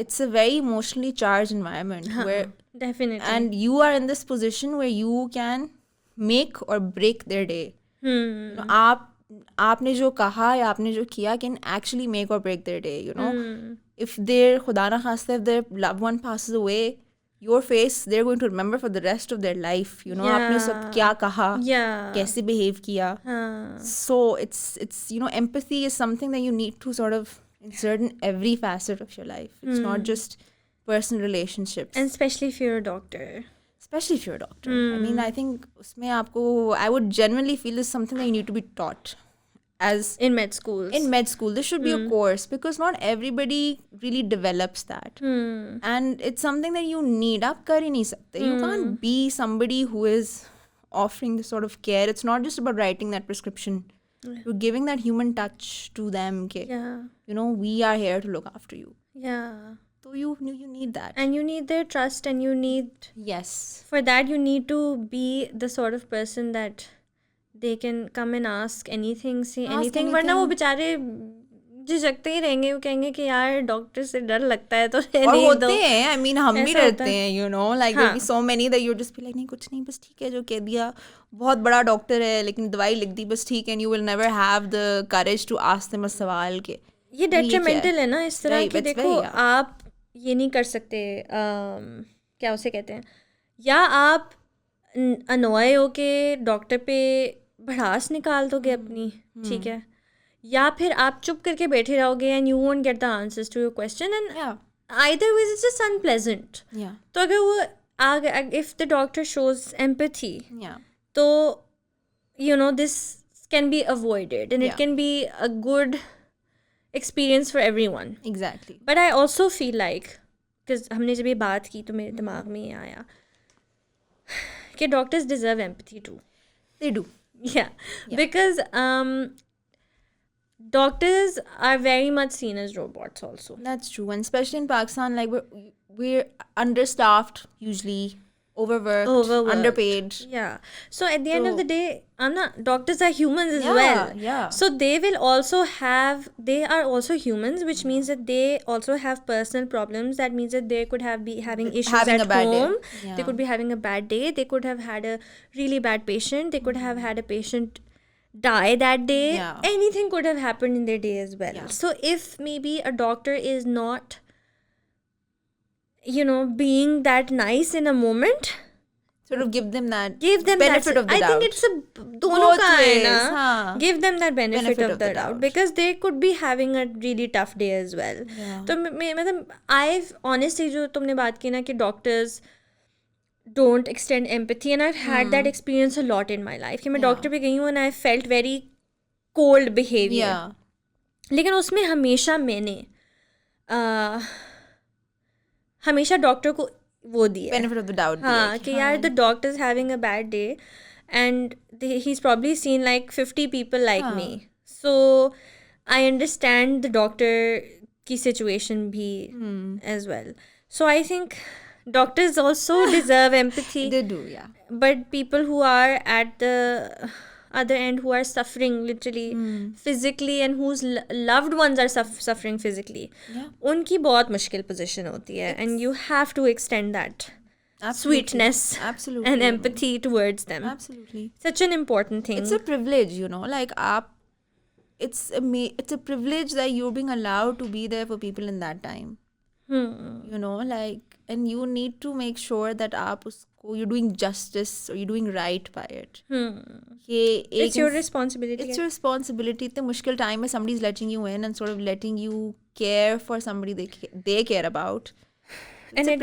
It's a very emotionally charged environment where definitely, and you are in this position where you can make or break their day. You know, आपने जो कहा या आपने जो किया can actually make or break their day, you know. If their खुदा ना खास्ता, if their loved one passes away, your face they're going to remember for the rest of their life, you know. आपने सब क्या कहा, कैसे behave किया. So it's you know, empathy is something that you need to sort of insert in every facet of your life. It's not just personal relationships, and especially if you're a doctor. I mean, I think उसमें आपको, I would genuinely feel this is something that you need to be taught as in med schools. In med school there should be a course, because not everybody really develops that. And it's something that you need. आप कर ही नहीं सकते. You can't be somebody who is offering this sort of care. It's not just about writing that prescription. You're giving that human touch to them. You know, we are here to look after you. So you need that. And you need their trust, and you need... Yes. For that, you need to be the sort of person that they can come and ask anything, say anything. वरना वो बेचारे झिझकते ही रहेंगे, वो कहेंगे कि यार doctor से डर लगता है तो और होते हैं, I mean, हम भी डरते हैं, you know, like there be so many that you just be like नहीं कुछ नहीं, बस ठीक है, जो कह दिया, बहुत बड़ा डॉक्टर है लेकिन दवाई लिख दी, बस ठीक है. And you will never have the courage to ask them a सवाल के ये detrimental है ना, इस तरह की. देखो, आप ये नहीं कर सकते, क्या उसे कहते हैं, या आप अनोय हो के डॉक्टर पे भड़ास निकाल दोगे अपनी, ठीक है, या फिर आप चुप करके बैठे रहोगे and you won't get the answers to your question and either ways it's just unpleasant. तो अगर वो if the doctor shows empathy, तो you know this can be avoided and it can be a good experience for everyone. Exactly. But I also feel like, because हमने जब ये बात की तो मेरे दिमाग में ये आया कि doctors deserve empathy too. They do. Yeah. Because doctors are very much seen as robots also. That's true. And especially in Pakistan, like we're understaffed usually, overworked, underpaid. Yeah. So at the end of the day, doctors are humans as well. Yeah. So they are also humans, which means that they also have personal problems. That means that they could be having issues at home. They could be having a bad day. They could have had a really bad patient. They could have had a patient die that day. Anything could have happened in their day as well. So if maybe a doctor is not, being that nice in a moment, sort of give them that benefit of the doubt. I think it's dono ka hai na. Give them that benefit of the doubt because they could be having a really tough day as well. So I've honestly जो तुमने बात की ना कि doctors don't extend empathy, and I've had that experience a lot in my life कि मैं doctor पे गई हूँ and I felt very cold behavior. लेकिन उसमें हमेशा मैंने हमेशा डॉक्टर को वो दिया benefit of the doubt. हाँ कि यार the doctor is having a bad day and he's probably seen like 50 people like me, so I understand the doctor की situation भी as well. So I think doctors also deserve empathy. They do, yeah. But people who are at the other end, who are suffering literally physically and whose loved ones are suffering physically, उनकी बहुत मुश्किल position होती है, and you have to extend that sweetness and empathy towards them. Absolutely. Such an important thing. It's a privilege, like it's a privilege that you're being allowed to be there for people in that time. And you need to make sure that you're doing justice or you're doing right by it. It's your responsibility. It's your responsibility. It's a mushkil time where somebody's letting you in and sort of letting you care for somebody they care about. And at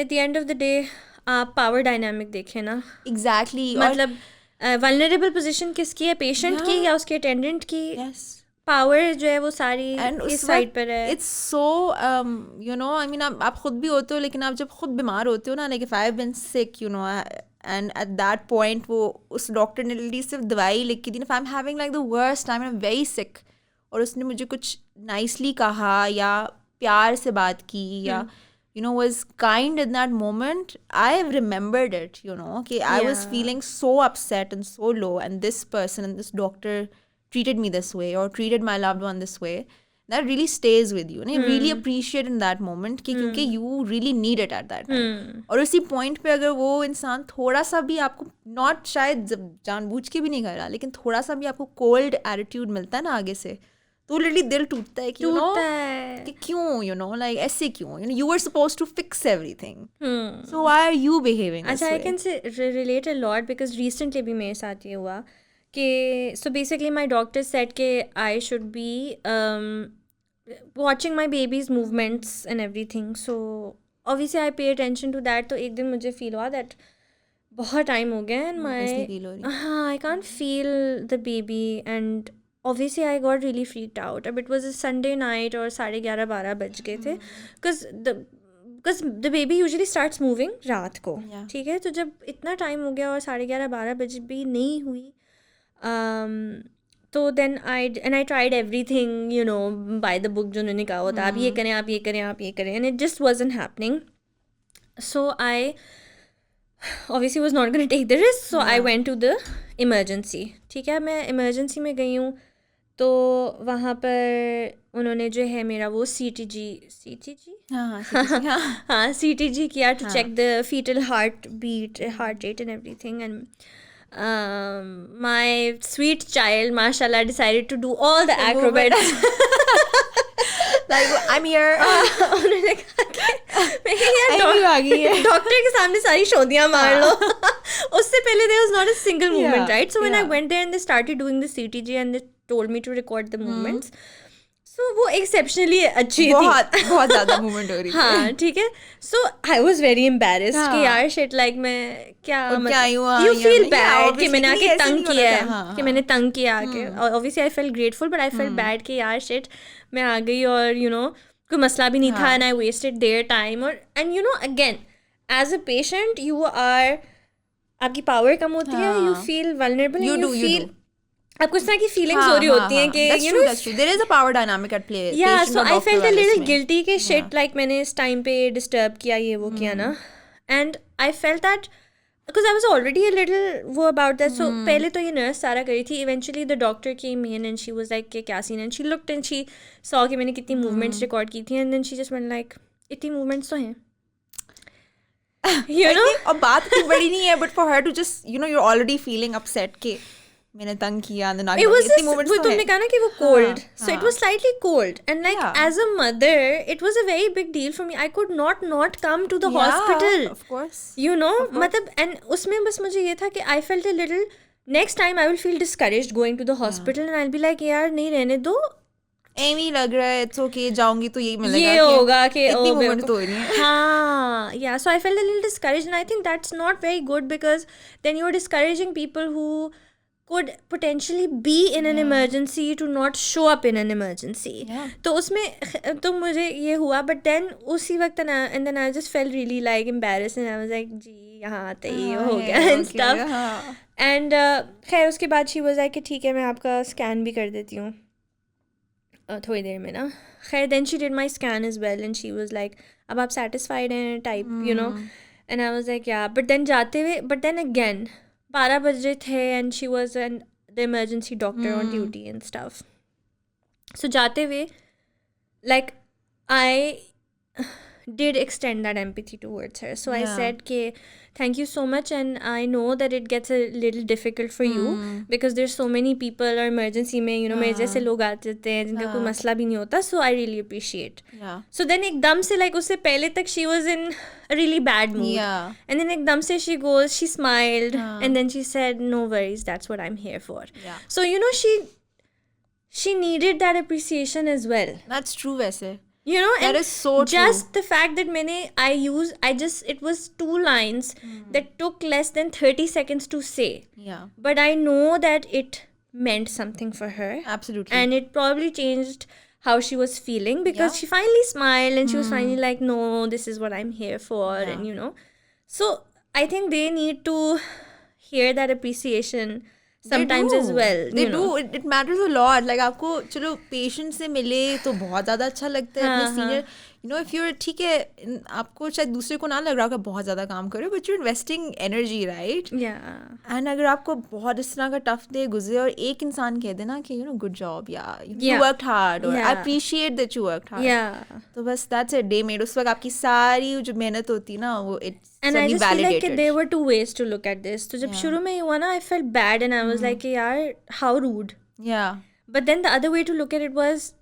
the end of the day, power dynamic देखें ना. Exactly. मतलब vulnerable position किसकी है, patient की या उसके attendant की? Yes. Power जो है वो सारी इस साइड पर है. It's so I mean आप खुद भी होते हो, लेकिन आप जब खुद बीमार होते हो ना, like if I've been sick, and at that point वो उस डॉक्टर ने लगी सिर्फ दवाई लिख के दी, if I'm having like the worst time and I'm very sick, और उसने मुझे कुछ nicely कहा या प्यार से बात की या was kind in that moment, I've remembered it, okay, I was feeling so upset and so low, and this person and this doctor treated me this way or treated my loved one this way. That really stays with you, and you really appreciate in that moment क्योंकि you really need it at that time. और उसी point पे अगर वो इंसान थोड़ा सा भी आपको not शायद जानबूझ के भी नहीं कर रहा, लेकिन थोड़ा सा भी आपको cold attitude मिलता है ना आगे से, तो literally दिल टूटता है कि क्यों like ऐसे क्यों, you were supposed to fix everything, so why are you behaving this way? I can say relate a lot because recently भी मेरे साथ ये हुआ कि so basically my doctor said कि I should be watching my baby's movements and everything, so obviously I pay attention to that. तो एक दिन मुझे feel हुआ that बहुत time हो गया and I can't feel the baby, and obviously I got really freaked out. अब it was a Sunday night और 11:30-12 बज गए थे because the baby usually starts moving रात को, ठीक है, तो जब इतना टाइम हो गया और 11:30-12 बजे भी नहीं हुई, तो then I tried everything by the book जो उन्होंने कहा होता, आप ये करें, आप ये करें, आप ये करें, and it just wasn't happening. So I obviously was not going to take the risk, so I went to the emergency. ठीक है, मैं emergency में गई हूँ, तो वहाँ पर उन्होंने जो है मेरा वो CTG किया to check the fetal heart rate and everything, and my sweet child mashallah decided to do all the acrobats. Like I'm here. उन्होंने कहा कि डॉक्टर के सामने सारी शोधियाँ मार लो. उससे पहले there was not a single movement, Yeah, right? So when I yeah. went there and they started doing the CTG and they told me to record the movements, so वो exceptionally अच्छी थी. बहुत ज़्यादा movement हो रही थी. हाँ ठीक है. So I was very embarrassed कि हाँ. यार shit like मैं क्या और क्या यूँ you आई feel हूँ. bad कि मैंने आके ऐसे तंग नहीं होना किया था. है हाँ, कि हाँ. मैंने तंग किया आके. Obviously I felt grateful but I felt bad कि यार shit मैं आ गई और you know कोई मसला भी नहीं था and I wasted their time और and you know again as a patient you are आपकी पावर कम होती है. You feel vulnerable and you feel आपको इस तरह की फीलिंग्स हो रही होती हैं कि that's you true, know that's true. There is a power dynamic at play. yeah, Patient so और I doctor felt a वाले little इसमें. guilty कि shit like मैंने इस टाइम पे डिस्टर्ब किया ये वो किया ना. And I felt that because I was already a little वो about that. So पहले तो ये नर्स सारा करी थी. Eventually the doctor came in and she was like कि क्या सीन है. And she looked and she saw कि मैंने कितनी movements record की थी and then she just went like इतनी movements तो हैं. You know? और बात इतनी बड़ी नहीं है, but for her to just, you know, you're already feeling upset कि मैंने तंग किया and then It was इतनी just movements वो तो तुमने है. कहा ना कि वो cold. So it was slightly cold and like Yeah. as a mother it was a very big deal for me. I could not come to the hospital. Of course. You know मतलब and उसमें बस मुझे ये था कि I felt a little next time I will feel discouraged going to the hospital and I'll be like यार नहीं रहने दो. एमी लग रहा है it's okay, जाऊंगी तो यही मिलेगा ये होगा कि इतनी ओ movement तो हो नहीं है. हाँ yeah, so I felt a little discouraged and I think that's not very good because then you're discouraging people who could potentially be in an emergency to not show up in an emergency. तो उसमें तो मुझे ये हुआ but then उसी वक्त and then I just felt really like embarrassed and I was like जी यहाँ आते ही हो गया and stuff. And खैर उसके बाद she was like कि ठीक है मैं आपका स्कैन भी कर देती हूँ थोड़ी देर में ना. खैर then she did my scan as well and she was like अब आप satisfied हैं type you know and I was like yeah but then जाते हुए but then again 12 बज रहे थे and she was the emergency doctor on duty and stuff. So जाते हुए like I did extend that empathy towards her. So I said कि thank you so much and I know that it gets a little difficult for you because there's so many people or emergency में you know मेरे जैसे लोग आते हैं जिनका कोई मसला भी नहीं होता. So I really appreciate. So then एकदम से like उससे पहले तक she was in a really bad mood. And then एकदम से she smiled and then she said no worries, that's what I'm here for. So you know she needed that appreciation as well. That's true वैसे. You know, that and is so just true. the fact that it was 2 lines that took less than 30 seconds to say. But I know that it meant something for her. Absolutely. And it probably changed how she was feeling because she finally smiled and she was finally like, no, this is what I'm here for. And you know, so I think they need to hear that appreciation sometimes as well. They do. It matters a lot. Like आपको चलो patient से मिले तो बहुत ज़्यादा अच्छा लगता है अपने senior. You know if you're ठीक है आपको शायद दूसरे को ना लग रहा होगा बहुत ज़्यादा काम करो but you're investing energy, right? And अगर आपको बहुत इस तरह का tough day गुजरे और एक इंसान कह देना कि you know good job you worked hard or I appreciate that you worked hard. तो बस that's it, day made. उस वक्त आपकी सारी जो मेहनत होती है ना वो it's and I just feel like there were 2 ways to look at this. तो जब शुरू में हुआ ना I felt bad and I was like यार how rude. But then the other way to look at it was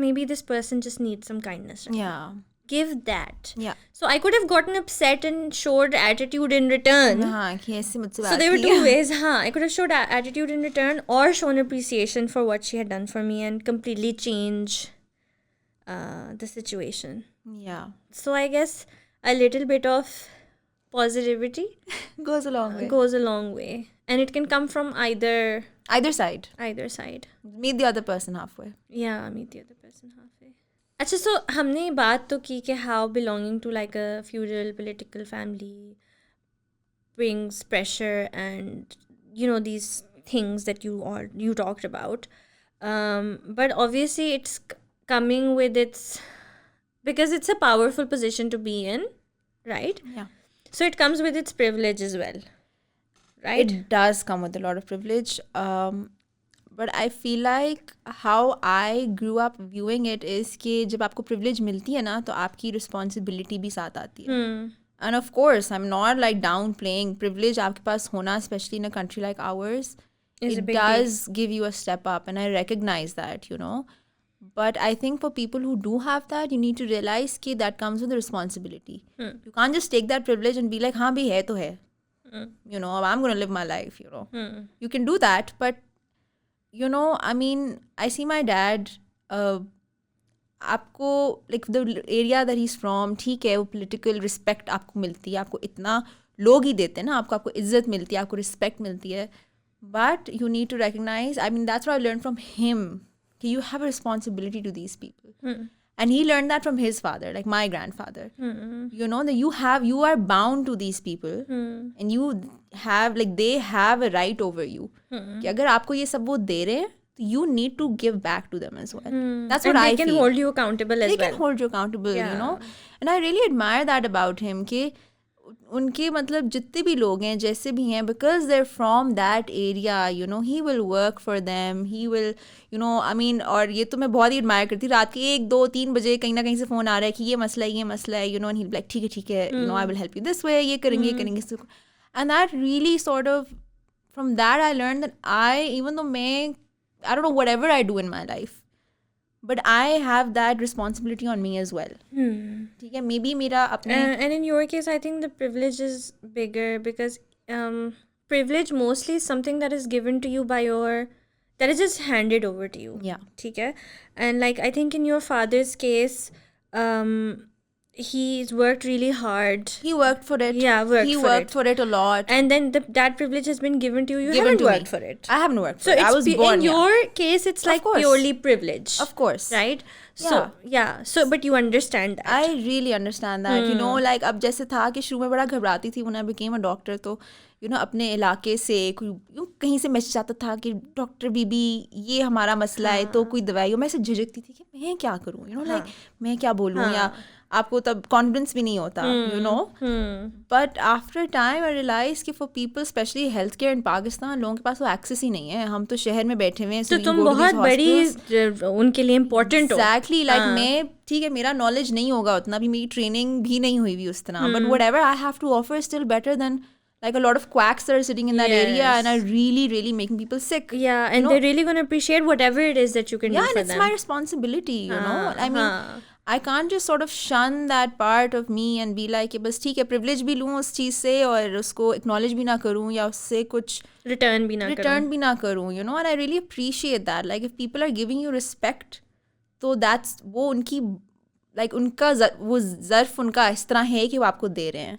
maybe this person just needs some kindness. Right? Give that. So I could have gotten upset and showed attitude in return. So there were 2 ways. I could have showed attitude in return or shown appreciation for what she had done for me and completely change the situation. So I guess a little bit of positivity goes a long way. And it can come from either side. Meet the other person halfway. Meet the other person halfway. अच्छा, so हमने बात तो की कि how belonging to like a feudal political family brings pressure and you know these things that you talked about. But obviously it's coming with its because it's a powerful position to be in, right? So it comes with its privilege as well. Right? It does come with a lot of privilege. But I feel like how I grew up viewing it is कि जब आपको privilege मिलती है ना तो आपकी responsibility भी साथ आती है. And of course, I'm not like downplaying privilege आपके पास होना, especially in a country like ours. It does give you a step up and I recognize that, you know. But I think for people who do have that, you need to realize कि that comes with a responsibility. You can't just take that privilege and be like हाँ भी है तो है. You know, I'm going to live my life, you know. You can do that, but, you know, I mean, I see my dad, आपको like the area that he is from, ठीक है, वो political respect आपको मिलती है, आपको इतना लोग ही देते हैं ना, आपको इज्जत मिलती है, आपको रिस्पेक्ट मिलती है, but you need to recognise, I mean that's what I learn from him, कि you have a responsibility to these people. And he learned that from his father, like my grandfather. You know, that you are bound to these people, and you have, like, they have a right over you. कि अगर आपको ये सब वो दे रहे हैं, you need to give back to them as well. That's what I feel. They can hold you accountable as well. They can hold you accountable, you know. And I really admire that about him, कि उनके मतलब जितने भी लोग हैं, जैसे भी हैं, because they're from that area, you know, he will work for them, he will, you know, I mean, और ये तो मैं बहुत ही admire करती, रात के 1, 2, 3 बजे कहीं ना कहीं से फ़ोन आ रहा है कि ये मसला है, you know, and he'll be like, ठीक है, you know, I will help you this way, ये करेंगे. And that really sort of, from that I learned that even though I don't know, whatever I do in my life, but I have that responsibility on me as well. ठीक है, maybe मेरा अपने and in your case I think the privilege is bigger because privilege mostly is something that is given to you by that is just handed over to you. Yeah. ठीक है, and like I think in your father's case he's worked really hard. He worked for it. Yeah, he worked for it a lot. And then that privilege has been given to you. You haven't worked for it. I haven't worked for it. I was born. In your case, it's like purely privilege. Of course. Right? So, yeah. So, but you understand that. I really understand that. You know, like अब जैसे था कि शुरू में बड़ा घबराती थी when I became a doctor, तो you know, अपने इलाके से कहीं से मैसेज आता था कि डॉक्टर बीबी ये हमारा मसला है, तो कोई दवाई हो, मैं ऐसे झिझकती थी कि मैं क्या करूँ, you know, like मैं क्या बोलूँ, या आपको तब कॉन्फिडेंस भी नहीं होता, you know. But after time I realize कि for people specially health care in Pakistan, लोगों के पास वो एक्सेस ही नहीं है. हम तो शहर में बैठे हुए हैं, तो तुम बहुत बड़ी उनके लिए इम्पोर्टेंट हो. एग्जैक्टली, लाइक मैं, ठीक है, मेरा नॉलेज नहीं होगा उतना भी, मेरी ट्रेनिंग भी नहीं हुई भी उस तरह, but whatever I have to offer still better than like a lot of quacks that are sitting in that area and are really making people sick. Yeah, and they're really going to appreciate whatever it is that you can do for them. Yeah, and it's my responsibility, you know. I mean, I can't just sort of shun that part of me and be like, बस ठीक है, privilege भी लूँ उस चीज़ से और उसको acknowledge भी ना करूँ या उससे कुछ return भी ना करूँ, you know. And I really appreciate that. Like, if people are giving you respect, तो that's वो उनकी, like, उनका वो ज़र्फ उनका इस तरह है कि वो आपको दे रहे हैं.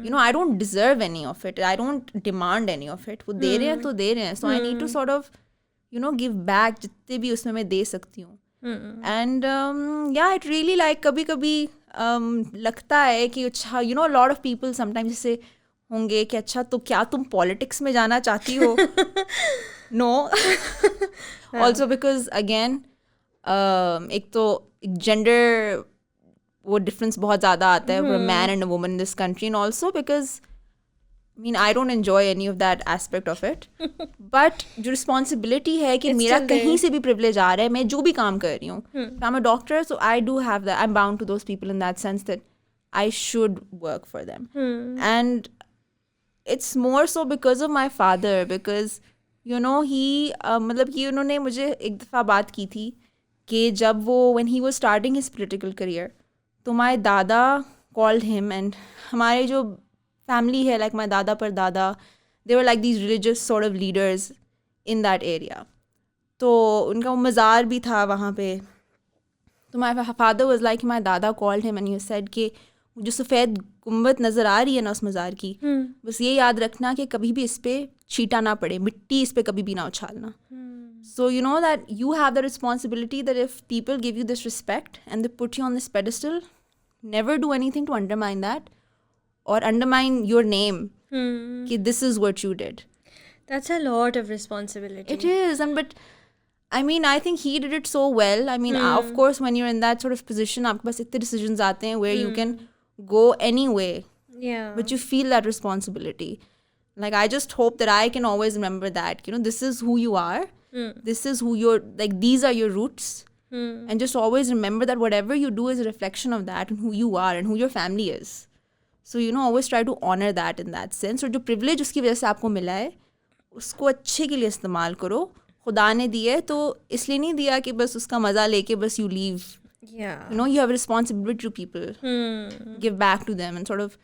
You know, I don't deserve any of it. I don't demand any of it. वो दे रहे हैं तो दे रहे हैं. So I need to sort of, you know, give back जितने भी उसमें मैं दे सकती हूँ. And yeah, it really, like, कभी लगता है कि अच्छा, you know, a lot of people sometimes जैसे होंगे कि अच्छा तो क्या तुम politics में जाना चाहती हो? No. Also because again, एक तो gender वो difference बहुत ज़्यादा आता है for a man and a woman in this country, and also because I mean, I don't enjoy any of that aspect of it. But जो responsibility है कि मेरा कहीं से भी privilege आ रहा है, मैं जो भी काम कर रही हूँ. I'm a doctor, so I do have that. I'm bound to those people in that sense that I should work for them. And it's more so because of my father, because, you know, he मतलब कि उन्होंने मुझे एक दफ़ा बात की थी कि जब वो when he was starting his political career, तो my दादा called him, and हमारे जो family है, like my dada par dada, they were like these religious sort of leaders in that area. तो उनका वो मज़ार भी था वहाँ पे. तो my father was like, my dada called him and he said कि जो सफ़ेद गुम्बद नज़र आ रही है ना उस मज़ार की, बस ये याद रखना कि कभी भी इस पर छीटा ना पड़े, मिट्टी इस पर कभी भी ना उछालना. So you know that you have the responsibility that if people give you this respect and they put you on this pedestal, never do anything to undermine that or undermine your name. Ki this is what you did. That's a lot of responsibility. It is, and but I mean, I think he did it so well. I mean, of course, when you're in that sort of position, आपके पास इतने decisions आते हैं where you can go anyway. Yeah. But you feel that responsibility. Like, I just hope that I can always remember that, you know, this is who you are. This is who you're, like, these are your roots. And just always remember that whatever you do is a reflection of that and who you are and who your family is. So, you know, always try to honor that in that sense. और जो privilege उसकी वजह से आपको मिला है, उसको अच्छे के लिए इस्तेमाल करो. खुदा ने दिया है तो इसलिए नहीं दिया कि बस उसका मज़ा लेके बस you leave. Yeah. You know, you have a responsibility to people. Give back to them and sort of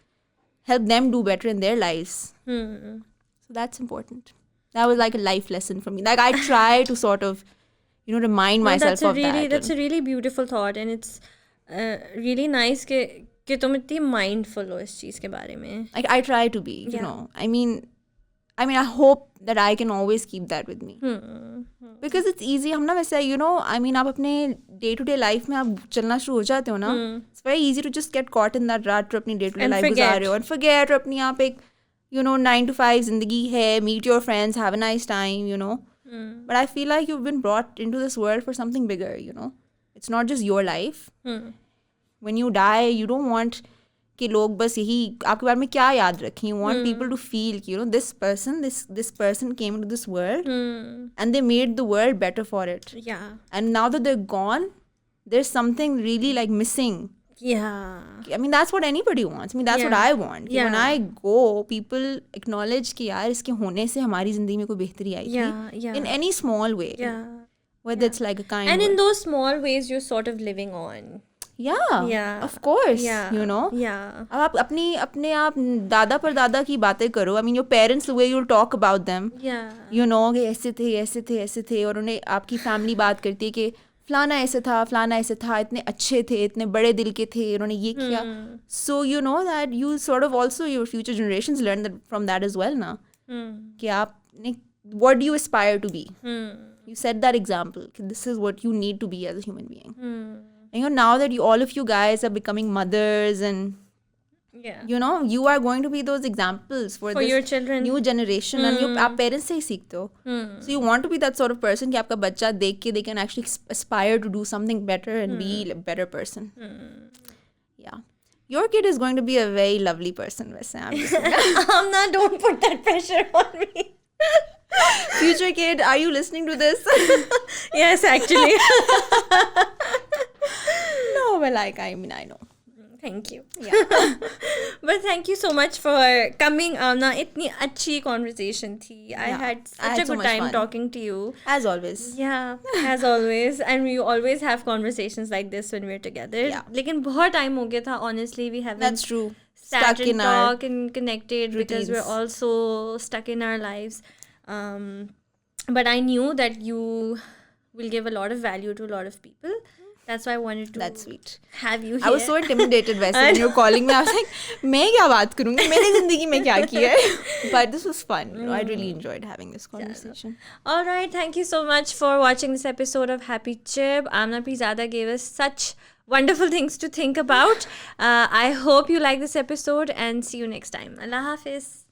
help them do better in their lives. So that's important. That was like a life lesson for me. Like I try to sort of, remind myself of that. That's a really beautiful thought, and it's really nice कि तुम इतनी mindful हो इस चीज़ के बारे में. Like I try to be, I mean, I hope that I can always keep that with me. Because it's easy. हम ना वैसे, आप अपने day to day life में आप चलना शुरू हो जाते हो ना. It's very easy to just get caught in that rut. अपनी day to day life गुजार रहे हो and forget. और अपनी आप एक 9 to 5 जिंदगी है. Meet your friends, have a nice time. But I feel like you've been brought into this world for something bigger. It's not just your life. When you die, you don't want कि लोग बस यही आपके बारे में क्या याद रखें. You want people to feel कि this person came into this world and they made the world better for it. Yeah. And now that they're gone, there's something really like missing. Yeah. I mean, that's what anybody wants. I mean, that's what I want. Yeah. When I go, people acknowledge कि यार इसके होने से हमारी जिंदगी में कोई बेहतरी आई थी. Yeah. In any small way. Yeah. Whether it's like a kind And word. in those small ways, you're sort of living on. Yeah. Of course. Yeah. Yeah. अब आप अपने आप दादा पर दादा की बातें करो. I mean, your parents, the way you'll talk about them. Yeah. कि ऐसे थे और उन्हें आपकी फैमिली बात करती है कि फलाना ऐसे था, इतने अच्छे थे, इतने बड़े दिल के थे, उन्होंने ये किया. So you know that you sort of also, your future generations learn that from that as well ना. कि आपने, what do you aspire to be? You set that example. This is what you need to be as a human being. And now that all of you guys are becoming mothers and you are going to be those examples for this your children, new generation. And आप parents से ही सीखते हो. So you want to be that sort of person कि आपका बच्चा देख के they can actually aspire to do something better and be a better person. Yeah. Your kid is going to be a very lovely person, वैसे. Amna, don't put that pressure on me. Future kid, are you listening to this? Yes, actually. No, well, like, I mean, I know. Thank you. Yeah. But thank you so much for coming, Amna. Itni achhi conversation thi. I had such a good time talking to you. As always. Yeah, as always. And we always have conversations like this when we're together. Yeah. Lekin bahut time ho gaya tha. Honestly, we haven't. That's true. Sat and talk and connected routines. Because we're also stuck in our lives. But I knew that you will give a lot of value to a lot of people. That's why I wanted to. That's sweet. Have you here. I was so intimidated when you were calling me. I was like, मैं क्या बात करूँगी? मेरी ज़िंदगी में क्या किया है? But this was fun. I really enjoyed having this conversation. All right. Thank you so much for watching this episode of Happy Chirp. Amna Pizada gave us such wonderful things to think about. I hope you like this episode and see you next time. Allah Hafiz.